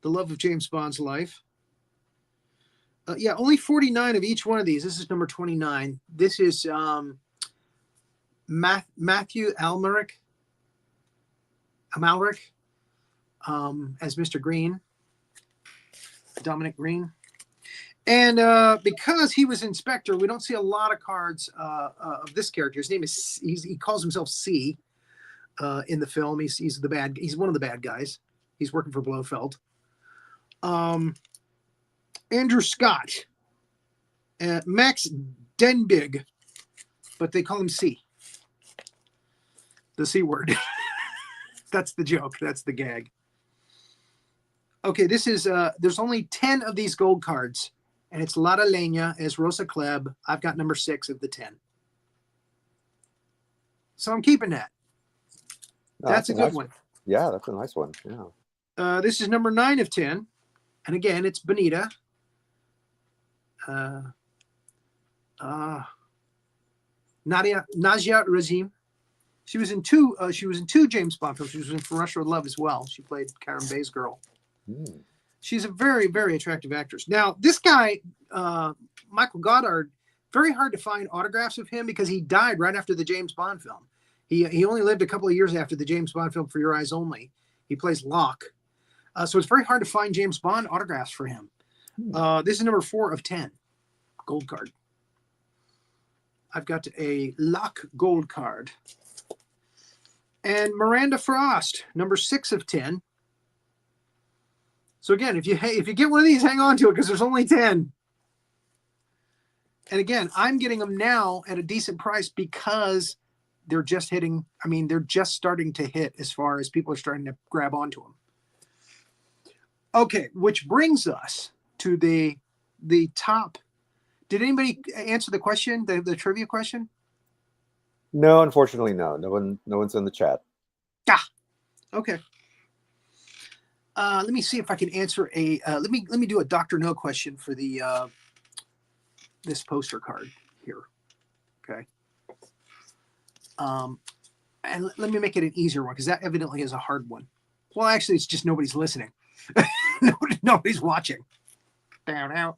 the love of James Bond's life. Only 49 of each one of these. This is number 29. This is Matthew Amalric as Mr. Green, Dominic Green. And because he was Inspector, we don't see a lot of cards of this character. His name is, he calls himself C in the film. He's one of the bad guys. He's working for Blofeld. Andrew Scott, Max Denbigh, but they call him C. The C word. That's the joke. That's the gag. Okay, this is, there's only 10 of these gold cards, and it's Lara Leña as Rosa Klebb. I've got number 6 of the 10. So I'm keeping that. No, that's a good one. Yeah, that's a nice one. Yeah. This is number 9 of 10. And again, it's Benita. Nadia Razim. She was in two James Bond films. She was in For Russia with Love as well. She played Karen Bay's girl. She's a very, very attractive actress. Now, this guy, Michael Goddard, very hard to find autographs of him because he died right after the James Bond film. He only lived a couple of years after the James Bond film For Your Eyes Only. He plays Locke. So it's very hard to find James Bond autographs for him. This is number 4 of 10. Gold card. I've got a Locke gold card. And Miranda Frost, number 6 of 10. So again, if you get one of these, hang on to it because there's only 10. And again, I'm getting them now at a decent price because they're just hitting. I mean, they're just starting to hit as far as people are starting to grab onto them. Okay, which brings us to the top. Did anybody answer the question, the trivia question? No, unfortunately, no. No one's in the chat. Ah, okay. Let me see if I can answer a. Let me do a Dr. No question for the this poster card here. Okay. And let me make it an easier one because that evidently is a hard one. Well, actually, it's just nobody's listening. Nobody's watching. Oh,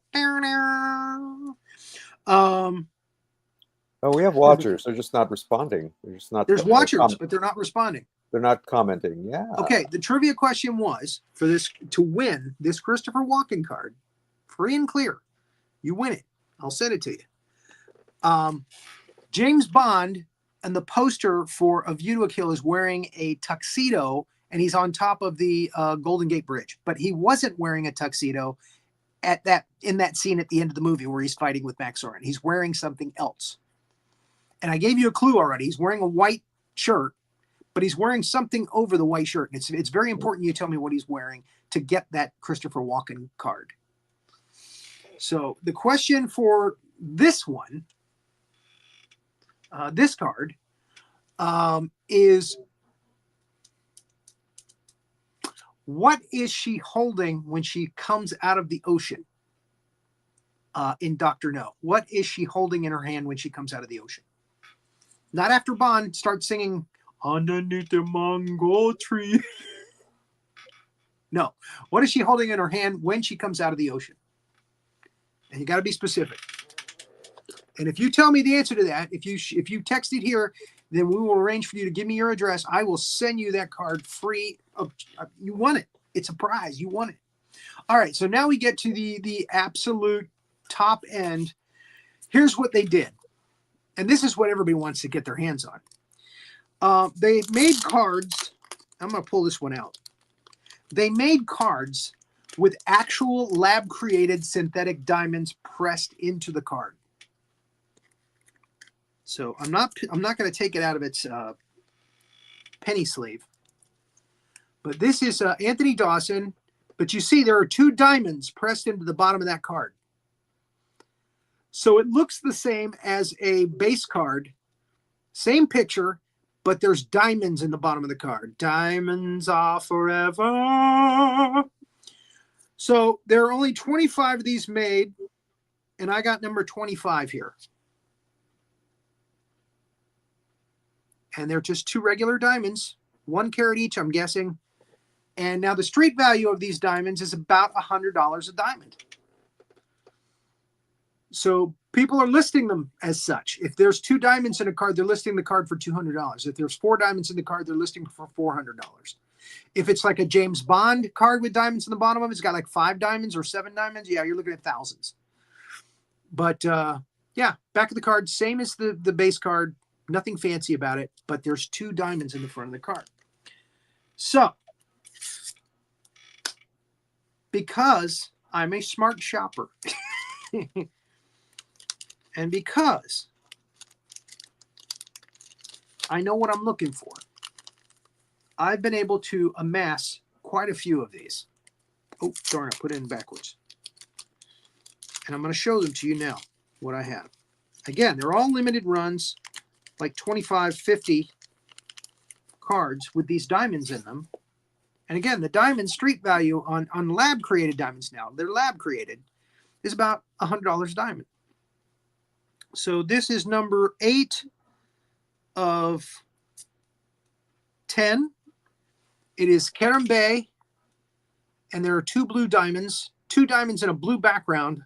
we have watchers. They're just not responding. They're just not. There's watchers, but they're not responding. They're not commenting. Yeah. Okay. The trivia question was for this to win this Christopher Walken card, free and clear. You win it. I'll send it to you. James Bond and the poster for A View to a Kill is wearing a tuxedo, and he's on top of the Golden Gate Bridge. But he wasn't wearing a tuxedo in that scene at the end of the movie where he's fighting with Max Zorin. He's wearing something else. And I gave you a clue already. He's wearing a white shirt, but he's wearing something over the white shirt. And it's very important you tell me what he's wearing to get that Christopher Walken card. So the question for this one, this card, is what is she holding when she comes out of the ocean in Dr. No? What is she holding in her hand when she comes out of the ocean? Not after Bond starts singing Underneath the Mango Tree. No. What is she holding in her hand when she comes out of the ocean? And you got to be specific. And if you tell me the answer to that, if you text it here, then we will arrange for you to give me your address. I will send you that card free. You won it. It's a prize. You won it. All right. So now we get to the absolute top end. Here's what they did. And this is what everybody wants to get their hands on. They made cards. I'm going to pull this one out. They made cards with actual lab-created synthetic diamonds pressed into the card. So I'm not going to take it out of its penny sleeve. But this is Anthony Dawson. But you see there are 2 diamonds pressed into the bottom of that card. So it looks the same as a base card. Same picture, but there's diamonds in the bottom of the card. Diamonds are forever. So there are only 25 of these made, and I got number 25 here. And they're just 2 regular diamonds, 1 carat each, I'm guessing. And now the street value of these diamonds is about $100 a diamond. So people are listing them as such. If there's 2 diamonds in a card, they're listing the card for $200. If there's 4 diamonds in the card, they're listing for $400. If it's like a James Bond card with diamonds in the bottom of it, it's got like 5 diamonds or 7 diamonds. Yeah, you're looking at thousands. But yeah, back of the card, same as the base card. Nothing fancy about it, but there's 2 diamonds in the front of the card. So, because I'm a smart shopper, and because I know what I'm looking for, I've been able to amass quite a few of these. Oh, darn, I put it in backwards. And I'm going to show them to you now, what I have. Again, they're all limited runs, like 25, 50 cards with these diamonds in them. And again, the diamond street value on lab-created diamonds now, they're lab-created, is about $100 a diamond. So this is number 8 of 10. It is Carambe, and there are 2 blue diamonds, 2 diamonds in a blue background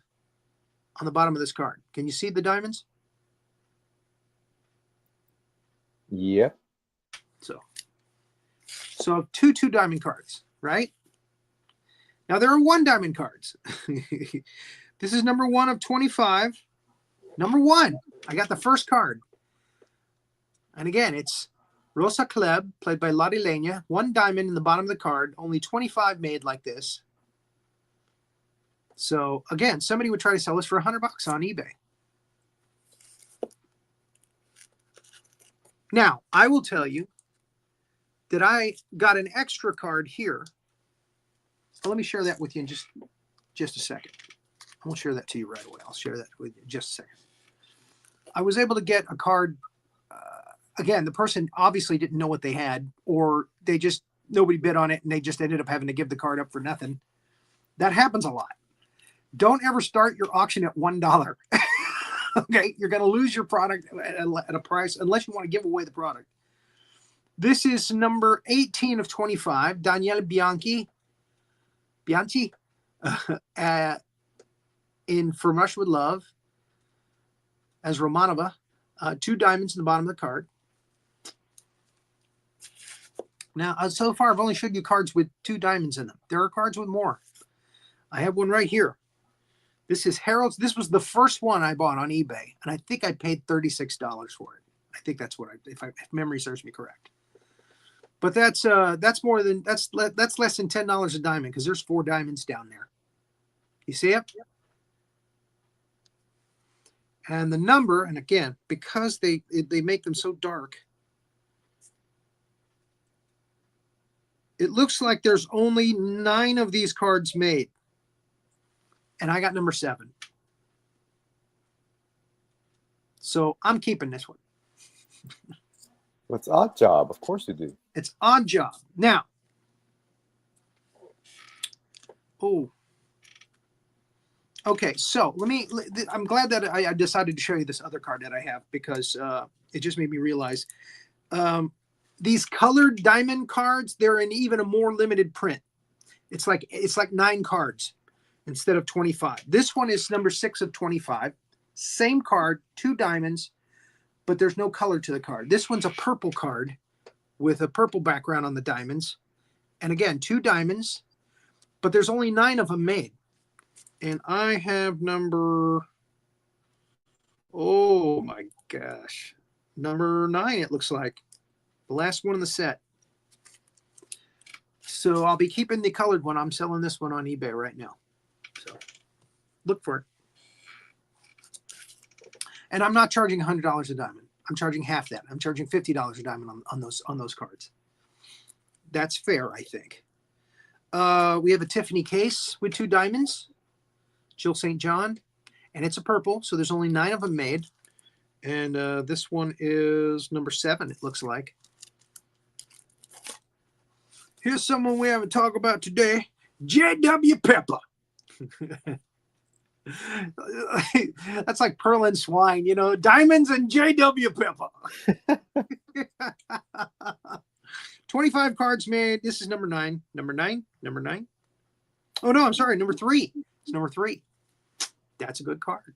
on the bottom of this card. Can you see the diamonds? Yep. So 2 diamond cards, right? Now there are 1 diamond cards. This is number 1 of 25. Number 1, I got the first card. And again, it's Rosa Klebb, played by Lottie Lenya. 1 diamond in the bottom of the card. Only 25 made like this. So again, somebody would try to sell this for $100 on eBay. Now, I will tell you that I got an extra card here. So let me share that with you in just a second. I won't share that to you right away. I'll share that with you in just a second. I was able to get a card. Again, the person obviously didn't know what they had, or nobody bid on it and they just ended up having to give the card up for nothing. That happens a lot. Don't ever start your auction at $1. Okay, you're going to lose your product at a price unless you want to give away the product. This is number 18 of 25, Daniele Bianchi, in For Rush with Love as Romanova. 2 diamonds in the bottom of the card. Now, so far, I've only showed you cards with 2 diamonds in them. There are cards with more. I have one right here. This is Harold's. This was the first one I bought on eBay, and I think I paid $36 for it. I think that's what if memory serves me correct. But that's less than $10 a diamond because there's 4 diamonds down there. You see it? Yep. And the number, and again, because they make them so dark, it looks like there's only 9 of these cards made. And I got number 7. So I'm keeping this one. Well, it's Odd Job. Of course you do. It's Odd Job. Now, okay, so I'm glad that I decided to show you this other card that I have because it just made me realize these colored diamond cards, they're in even a more limited print. It's like 9 cards instead of 25. This one is number 6 of 25. Same card, 2 diamonds, but there's no color to the card. This one's a purple card with a purple background on the diamonds. And again, 2 diamonds, but there's only 9 of them made. And I have number, oh my gosh, number 9, it looks like. The last one in the set. So I'll be keeping the colored one. I'm selling this one on eBay right now. So look for it. And I'm not charging $100 a diamond. I'm charging half that. I'm charging $50 a diamond on those cards. That's fair, I think. We have a Tiffany case with 2 diamonds. Jill St. John. And it's a purple, so there's only 9 of them made. And this one is number 7, it looks like. Here's someone we haven't talked about today. J.W. Pepper. That's like Pearl and Swine, you know, diamonds and J.W. Pepper. 25 cards made. This is number 9. Number 9. Oh, no, I'm sorry. Number 3. It's number 3. That's a good card.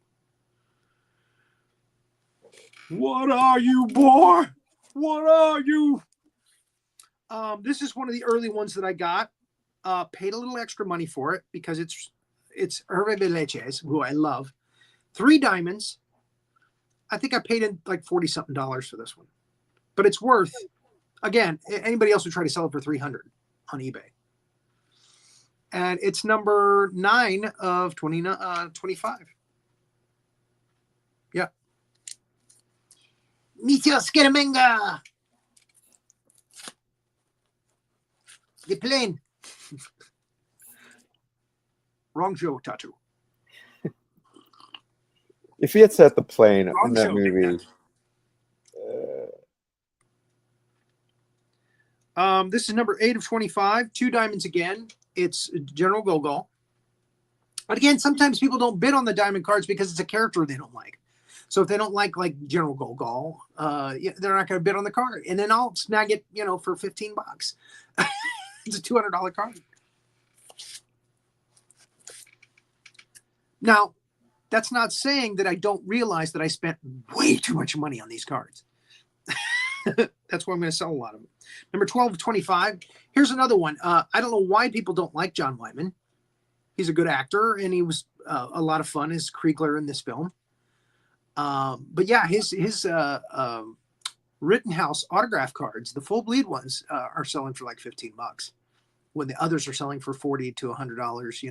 What are you, boy? What are you? This is one of the early ones that I got. Paid a little extra money for it because it's Hervé Villechaize, who I love. 3 diamonds. I think I paid in like $40-something for this one. But it's worth, again, anybody else would try to sell it for $300 on eBay. And it's number 9 of 25. Yeah. Monsieur Scaramanga. The plane. Wrong show, Tattoo. If he had said the plane Wrong in that show, movie. This is number 8 of 25. 2 diamonds again. It's General Gogol. But again, sometimes people don't bid on the diamond cards because it's a character they don't like. So if they don't like General Gogol, they're not going to bid on the card. And then I'll snag it, for $15. It's a $200 card. Now, that's not saying that I don't realize that I spent way too much money on these cards. That's why I'm going to sell a lot of them. Number 12 of 25. Here's another one. I don't know why people don't like John Wyman. He's a good actor, and he was a lot of fun as Kriegler in this film. But yeah, his Rittenhouse autograph cards, the full bleed ones, are selling for like $15 when the others are selling for $40 to $100,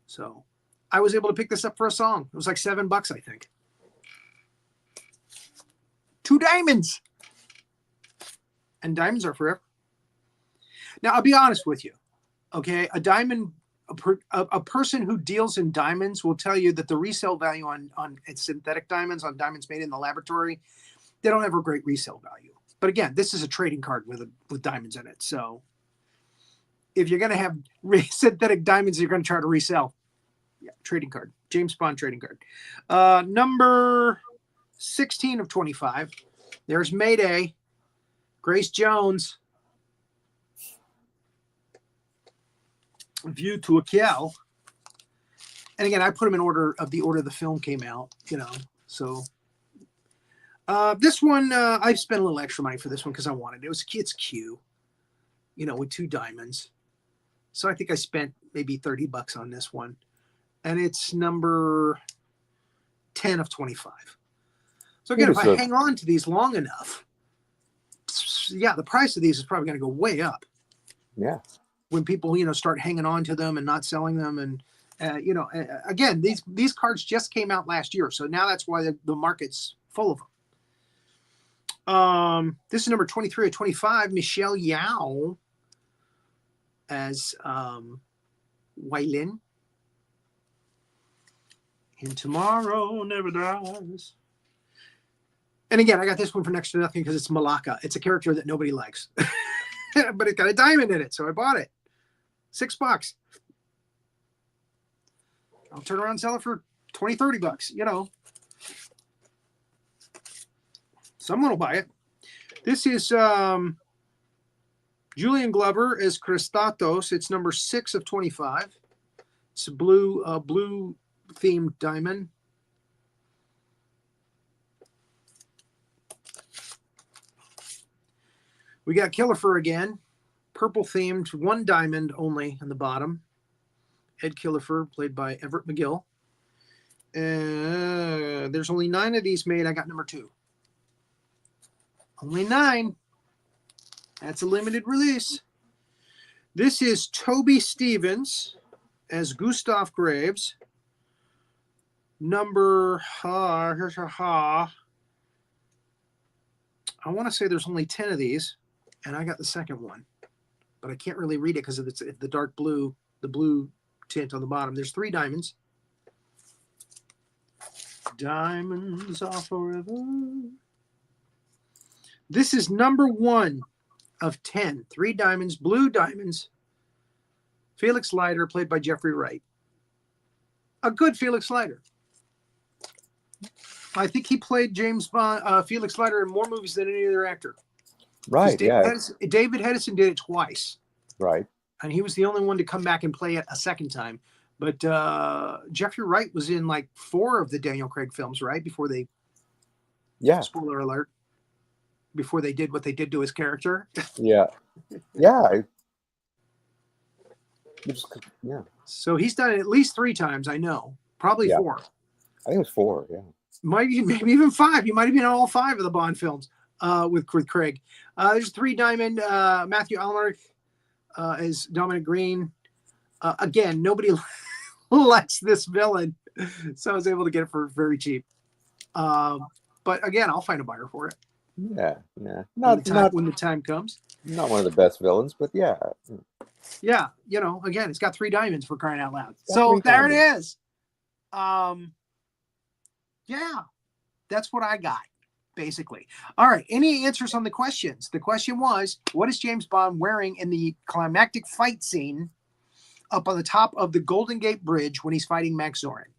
So I was able to pick this up for a song. It was like $7, I think. 2 diamonds. And diamonds are forever. Now, I'll be honest with you. Okay, a diamond, a person who deals in diamonds will tell you that the resale value on synthetic diamonds, on diamonds made in the laboratory, they don't have a great resale value. But again, this is a trading card with diamonds in it. So if you're going to have synthetic diamonds you're going to try to resell, yeah, trading card. James Bond trading card. Number 16 of 25. There's Mayday. Grace Jones. View to a Kill. And again, I put them in order of the film came out, so this one, I spent a little extra money for this one because I wanted it. It's Q, with 2 diamonds. So I think I spent maybe $30 on this one. And it's number 10 of 25. So again, if I hang on to these long enough, yeah, the price of these is probably going to go way up. Yeah. When people, start hanging on to them and not selling them. And, again, these cards just came out last year. So now that's why the market's full of them. This is number 23 of 25, Michelle Yao as Wailin. And Tomorrow Never Dies. And again, I got this one for next to nothing because it's Malaka. It's a character that nobody likes. But it got a diamond in it, so I bought it. $6. I'll turn around and sell it for $20, $30, Someone will buy it. This is Julian Glover as Christatos. It's number 6 of 25. It's a blue themed diamond. We got Killifer again. Purple themed, 1 diamond only on the bottom. Ed Killifer, played by Everett McGill. There's only 9 of these made. I got number 2. Only 9. That's a limited release. This is Toby Stevens as Gustav Graves. Number, I want to say there's only 10 of these, and I got the second one. But I can't really read it because of the dark blue, the blue tint on the bottom. There's 3 diamonds. Diamonds are forever. This is number 1 of 10. 3 diamonds, blue diamonds. Felix Leiter, played by Jeffrey Wright. A good Felix Leiter. I think he played James Bond, Felix Leiter in more movies than any other actor. Right, David Hedison did it twice. Right. And he was the only one to come back and play it a second time. But Jeffrey Wright was in like 4 of the Daniel Craig films, right? Before they, spoiler alert, before they did what they did to his character. Yeah. Yeah. Yeah. So he's done it at least 3 times, I know. Probably 4. I think it was 4, yeah. Maybe even 5. You might have been on all 5 of the Bond films with Craig. There's 3 diamond. Matthew Almeric is Dominic Green. Again, nobody likes this villain, so I was able to get it for very cheap. But again, I'll find a buyer for it. Yeah, yeah. When the time comes. Not one of the best villains, but yeah. Yeah, again, it's got 3 diamonds for crying out loud. So there it is. Yeah, that's what I got, basically. All right, any answers on the questions? The question was, what is James Bond wearing in the climactic fight scene up on the top of the Golden Gate Bridge when he's fighting Max Zorin?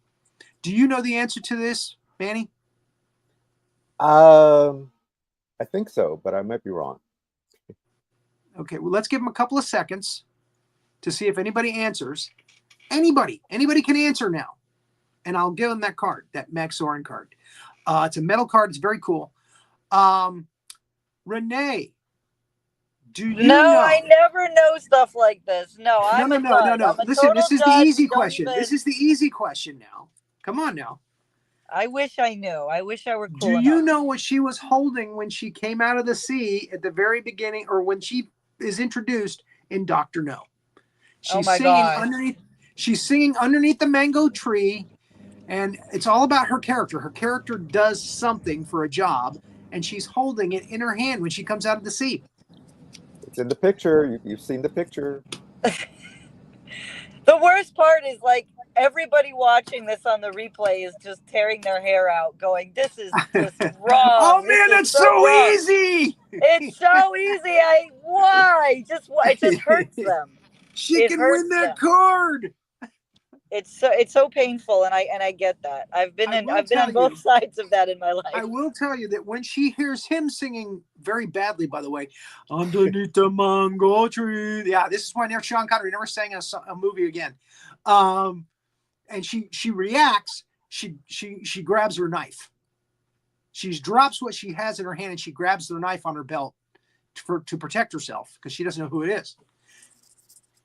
Do you know the answer to this, Manny? I think so, but I might be wrong. Okay, well, let's give him a couple of seconds to see if anybody answers. Anybody can answer now. And I'll give him that card, that Max Zorin card. It's a metal card. It's very cool. Renee, do you know? No, I never know stuff like this. No. Listen, this is the easy question. This is the easy question now. Come on now. I wish I knew. I wish I were cool Do you know what she was holding when she came out of the sea at the very beginning, or when she is introduced in Dr. No? She's singing underneath. She's singing underneath the mango tree, and it's all about her character. Her character does something for a job, and she's holding it in her hand when she comes out of the sea. It's in the picture. You've seen the picture. The worst part is like everybody watching this on the replay is just tearing their hair out, going, "This is just wrong. Oh This man, is that's so wrong. easy. It's so easy. Why? It just hurts them. She It can hurts win that them. card. It's so painful, and I get that. I've been on both sides of that in my life. I will tell you that when she hears him singing very badly, by the way, underneath the mango tree. Yeah, this is why Sean Connery never sang a movie again. And she reacts. She grabs her knife. She drops what she has in her hand and she grabs the knife on her belt to protect herself because she doesn't know who it is.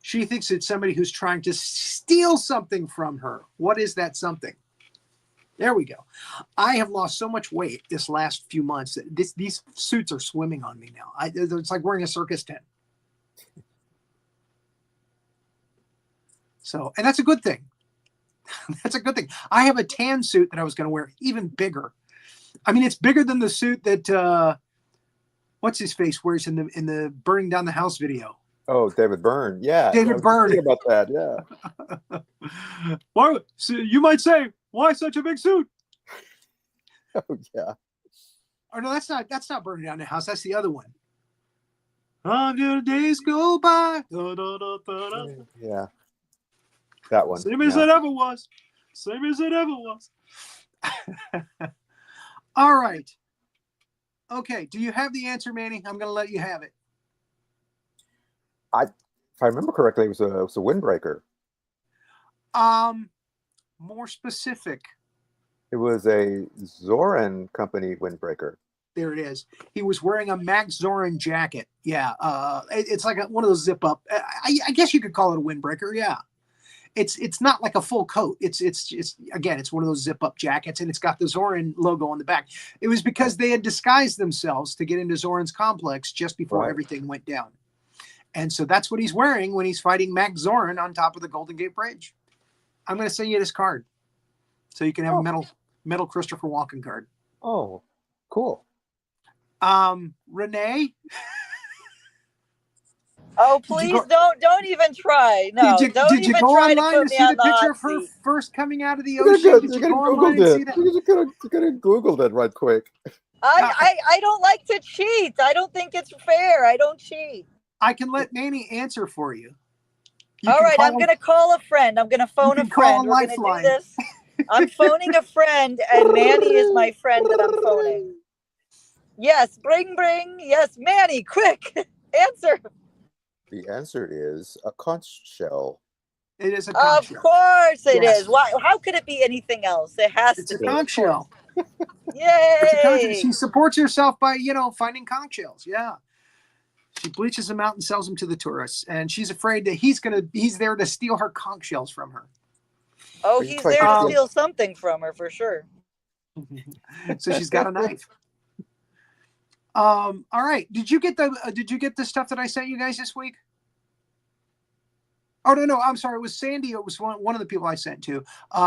She thinks it's somebody who's trying to steal something from her. What is that something? There we go. I have lost so much weight this last few months that these suits are swimming on me now. It's like wearing a circus tent. So, and that's a good thing. That's a good thing. I have a tan suit that I was going to wear, even bigger. I mean, it's bigger than the suit that what's his face wears in the burning down the house video. Oh, David Byrne. Yeah. David Byrne. About that. Yeah. Why? So you might say, why such a big suit? Oh yeah. Oh no, that's not burning down the house. That's the other one. Until the days go by. Da, da, da, da, da. Yeah. That one. Same as it ever was. Same as it ever was. All right. Okay. Do you have the answer, Manny? I'm going to let you have it. If I remember correctly, it was a windbreaker. More specific. It was a Zorin company windbreaker. There it is. He was wearing a Max Zorin jacket. Yeah. It's like one of those zip up. I guess you could call it a windbreaker. Yeah. It's not like a full coat. It's again, it's one of those zip up jackets, and it's got the Zorin logo on the back. It was because they had disguised themselves to get into Zorin's complex just before everything went down. And so that's what he's wearing when he's fighting Max Zorin on top of the Golden Gate Bridge. I'm going to send you this card so you can have a metal Christopher Walken card. Oh, cool. Renee. Oh, please don't even try. No, did you go online to see the picture of her first coming out of the ocean? Did you go online and see that? You could have Googled it right quick. I don't like to cheat. I don't think it's fair. I don't cheat. I can let Manny answer for you. All right, I'm going to call a friend. I'm going to phone a friend. We're going to do this. I'm phoning a friend, and Manny is my friend that I'm phoning. Yes, bring. Yes, Manny, quick, answer. The answer is a conch shell. It is a conch shell. Of course it is. Why? How could it be anything else? It has to be. It's a conch shell. Yay! She supports herself by, finding conch shells. Yeah. She bleaches them out and sells them to the tourists, and she's afraid that he's there to steal her conch shells from her. Oh, he's there to steal something from her for sure. So she's got a knife. All right. Did you get the stuff that I sent you guys this week? Oh no, I'm sorry. It was Sandy. It was one of the people I sent to.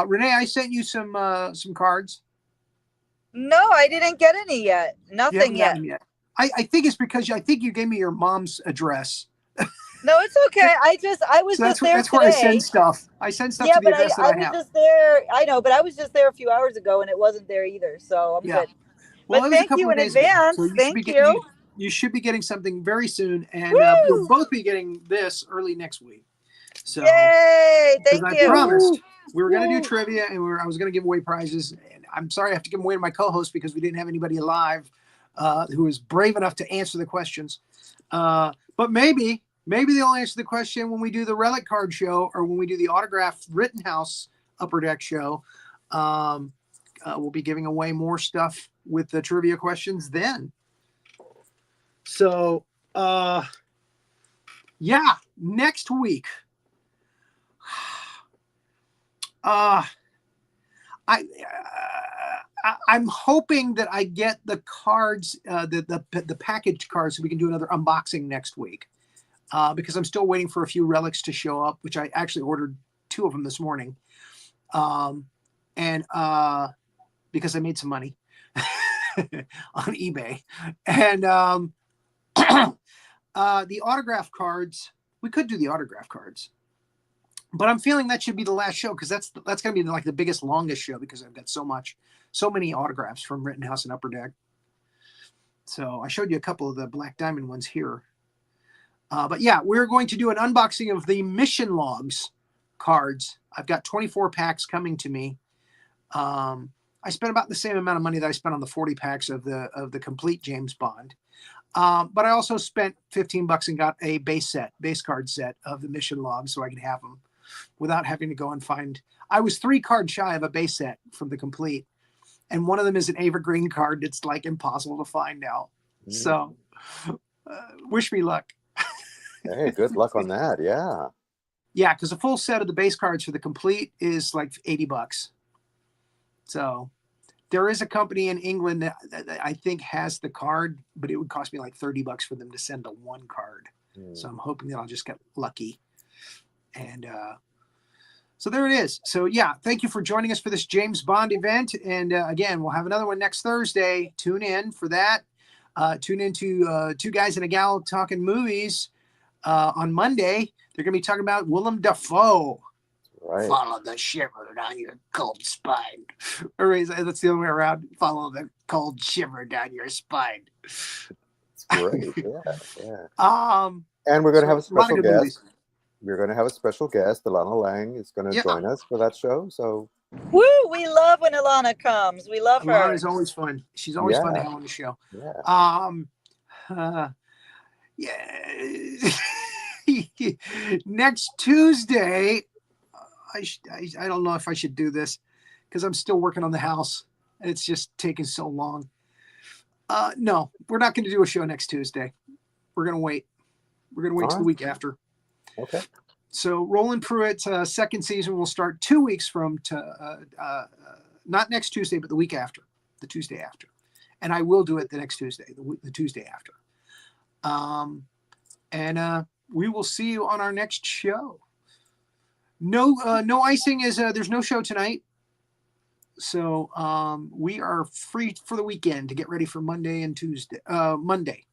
Renee, I sent you some cards. No, I didn't get any yet. Nothing yet. I think it's because I think you gave me your mom's address. No, it's okay. I was just there that's today. Where I send stuff. I send stuff to the address that I have. I was just there. I know, but I was just there a few hours ago, and it wasn't there either. So I'm good. Well, but thank you in advance. So thank you. You should be getting something very soon, and you'll both be getting this early next week. So, yay! Thank you. I promised we were going to do trivia, and I was going to give away prizes. And I'm sorry I have to give them away to my co-host because we didn't have anybody alive who was brave enough to answer the questions. But maybe they'll answer the question when we do the relic card show or when we do the autographed Rittenhouse Upper Deck show. We'll be giving away more stuff with the trivia questions then. So, next week. I'm hoping that I get the cards, the package cards, so we can do another unboxing next week. Because I'm still waiting for a few relics to show up, which I actually ordered 2 of them this morning. And because I made some money on eBay. And the autograph cards, we could do the autograph cards. But I'm feeling that should be the last show because that's going to be like the biggest, longest show because I've got so many autographs from Rittenhouse and Upper Deck. So I showed you a couple of the Black Diamond ones here. But yeah, we're going to do an unboxing of the mission logs cards. I've got 24 packs coming to me. I spent about the same amount of money that I spent on the 40 packs of the complete James Bond. But I also spent $15 and got a base card set of the mission logs so I could have them without having to go and find. I was 3 cards shy of a base set from the complete. And one of them is an Ava Green card. It's like impossible to find now. So wish me luck. Hey, good luck on that. Yeah. Yeah, because a full set of the base cards for the complete is like $80. So there is a company in England that I think has the card, but it would cost me like $30 for them to send the 1 card. So I'm hoping that I'll just get lucky. And so there it is. So yeah, thank you for joining us for this James Bond event. And again, we'll have another one next Thursday. Tune in for that. Tune into 2 Guys and a Gal Talking Movies on Monday. They're going to be talking about Willem Dafoe. Right. Follow the shiver down your cold spine. Or that's the other way around. Follow the cold shiver down your spine. It's great. Yeah. And we're going to have a special guest. Movies. We're going to have a special guest. Alana Lang is going to join us for that show. So, woo! We love when Alana comes. We love her. Alana is always fun. She's always fun to have on the show. Yeah. Next Tuesday, I don't know if I should do this because I'm still working on the house. It's just taking so long. No, we're not going to do a show next Tuesday. We're going to wait. We're going to wait till the week after. Okay. So Roland Pruitt's second season will start 2 weeks from not next Tuesday, but the week after, the Tuesday after. And I will do it the next Tuesday, the Tuesday after. And we will see you on our next show. No icing is there's no show tonight. So we are free for the weekend to get ready for Monday and Tuesday. Monday.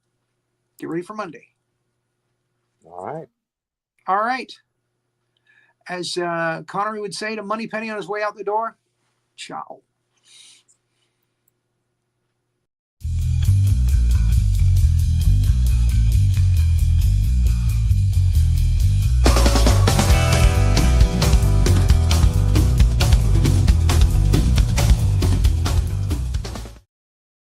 Get ready for Monday. All right. As Connery would say to Moneypenny on his way out the door, ciao.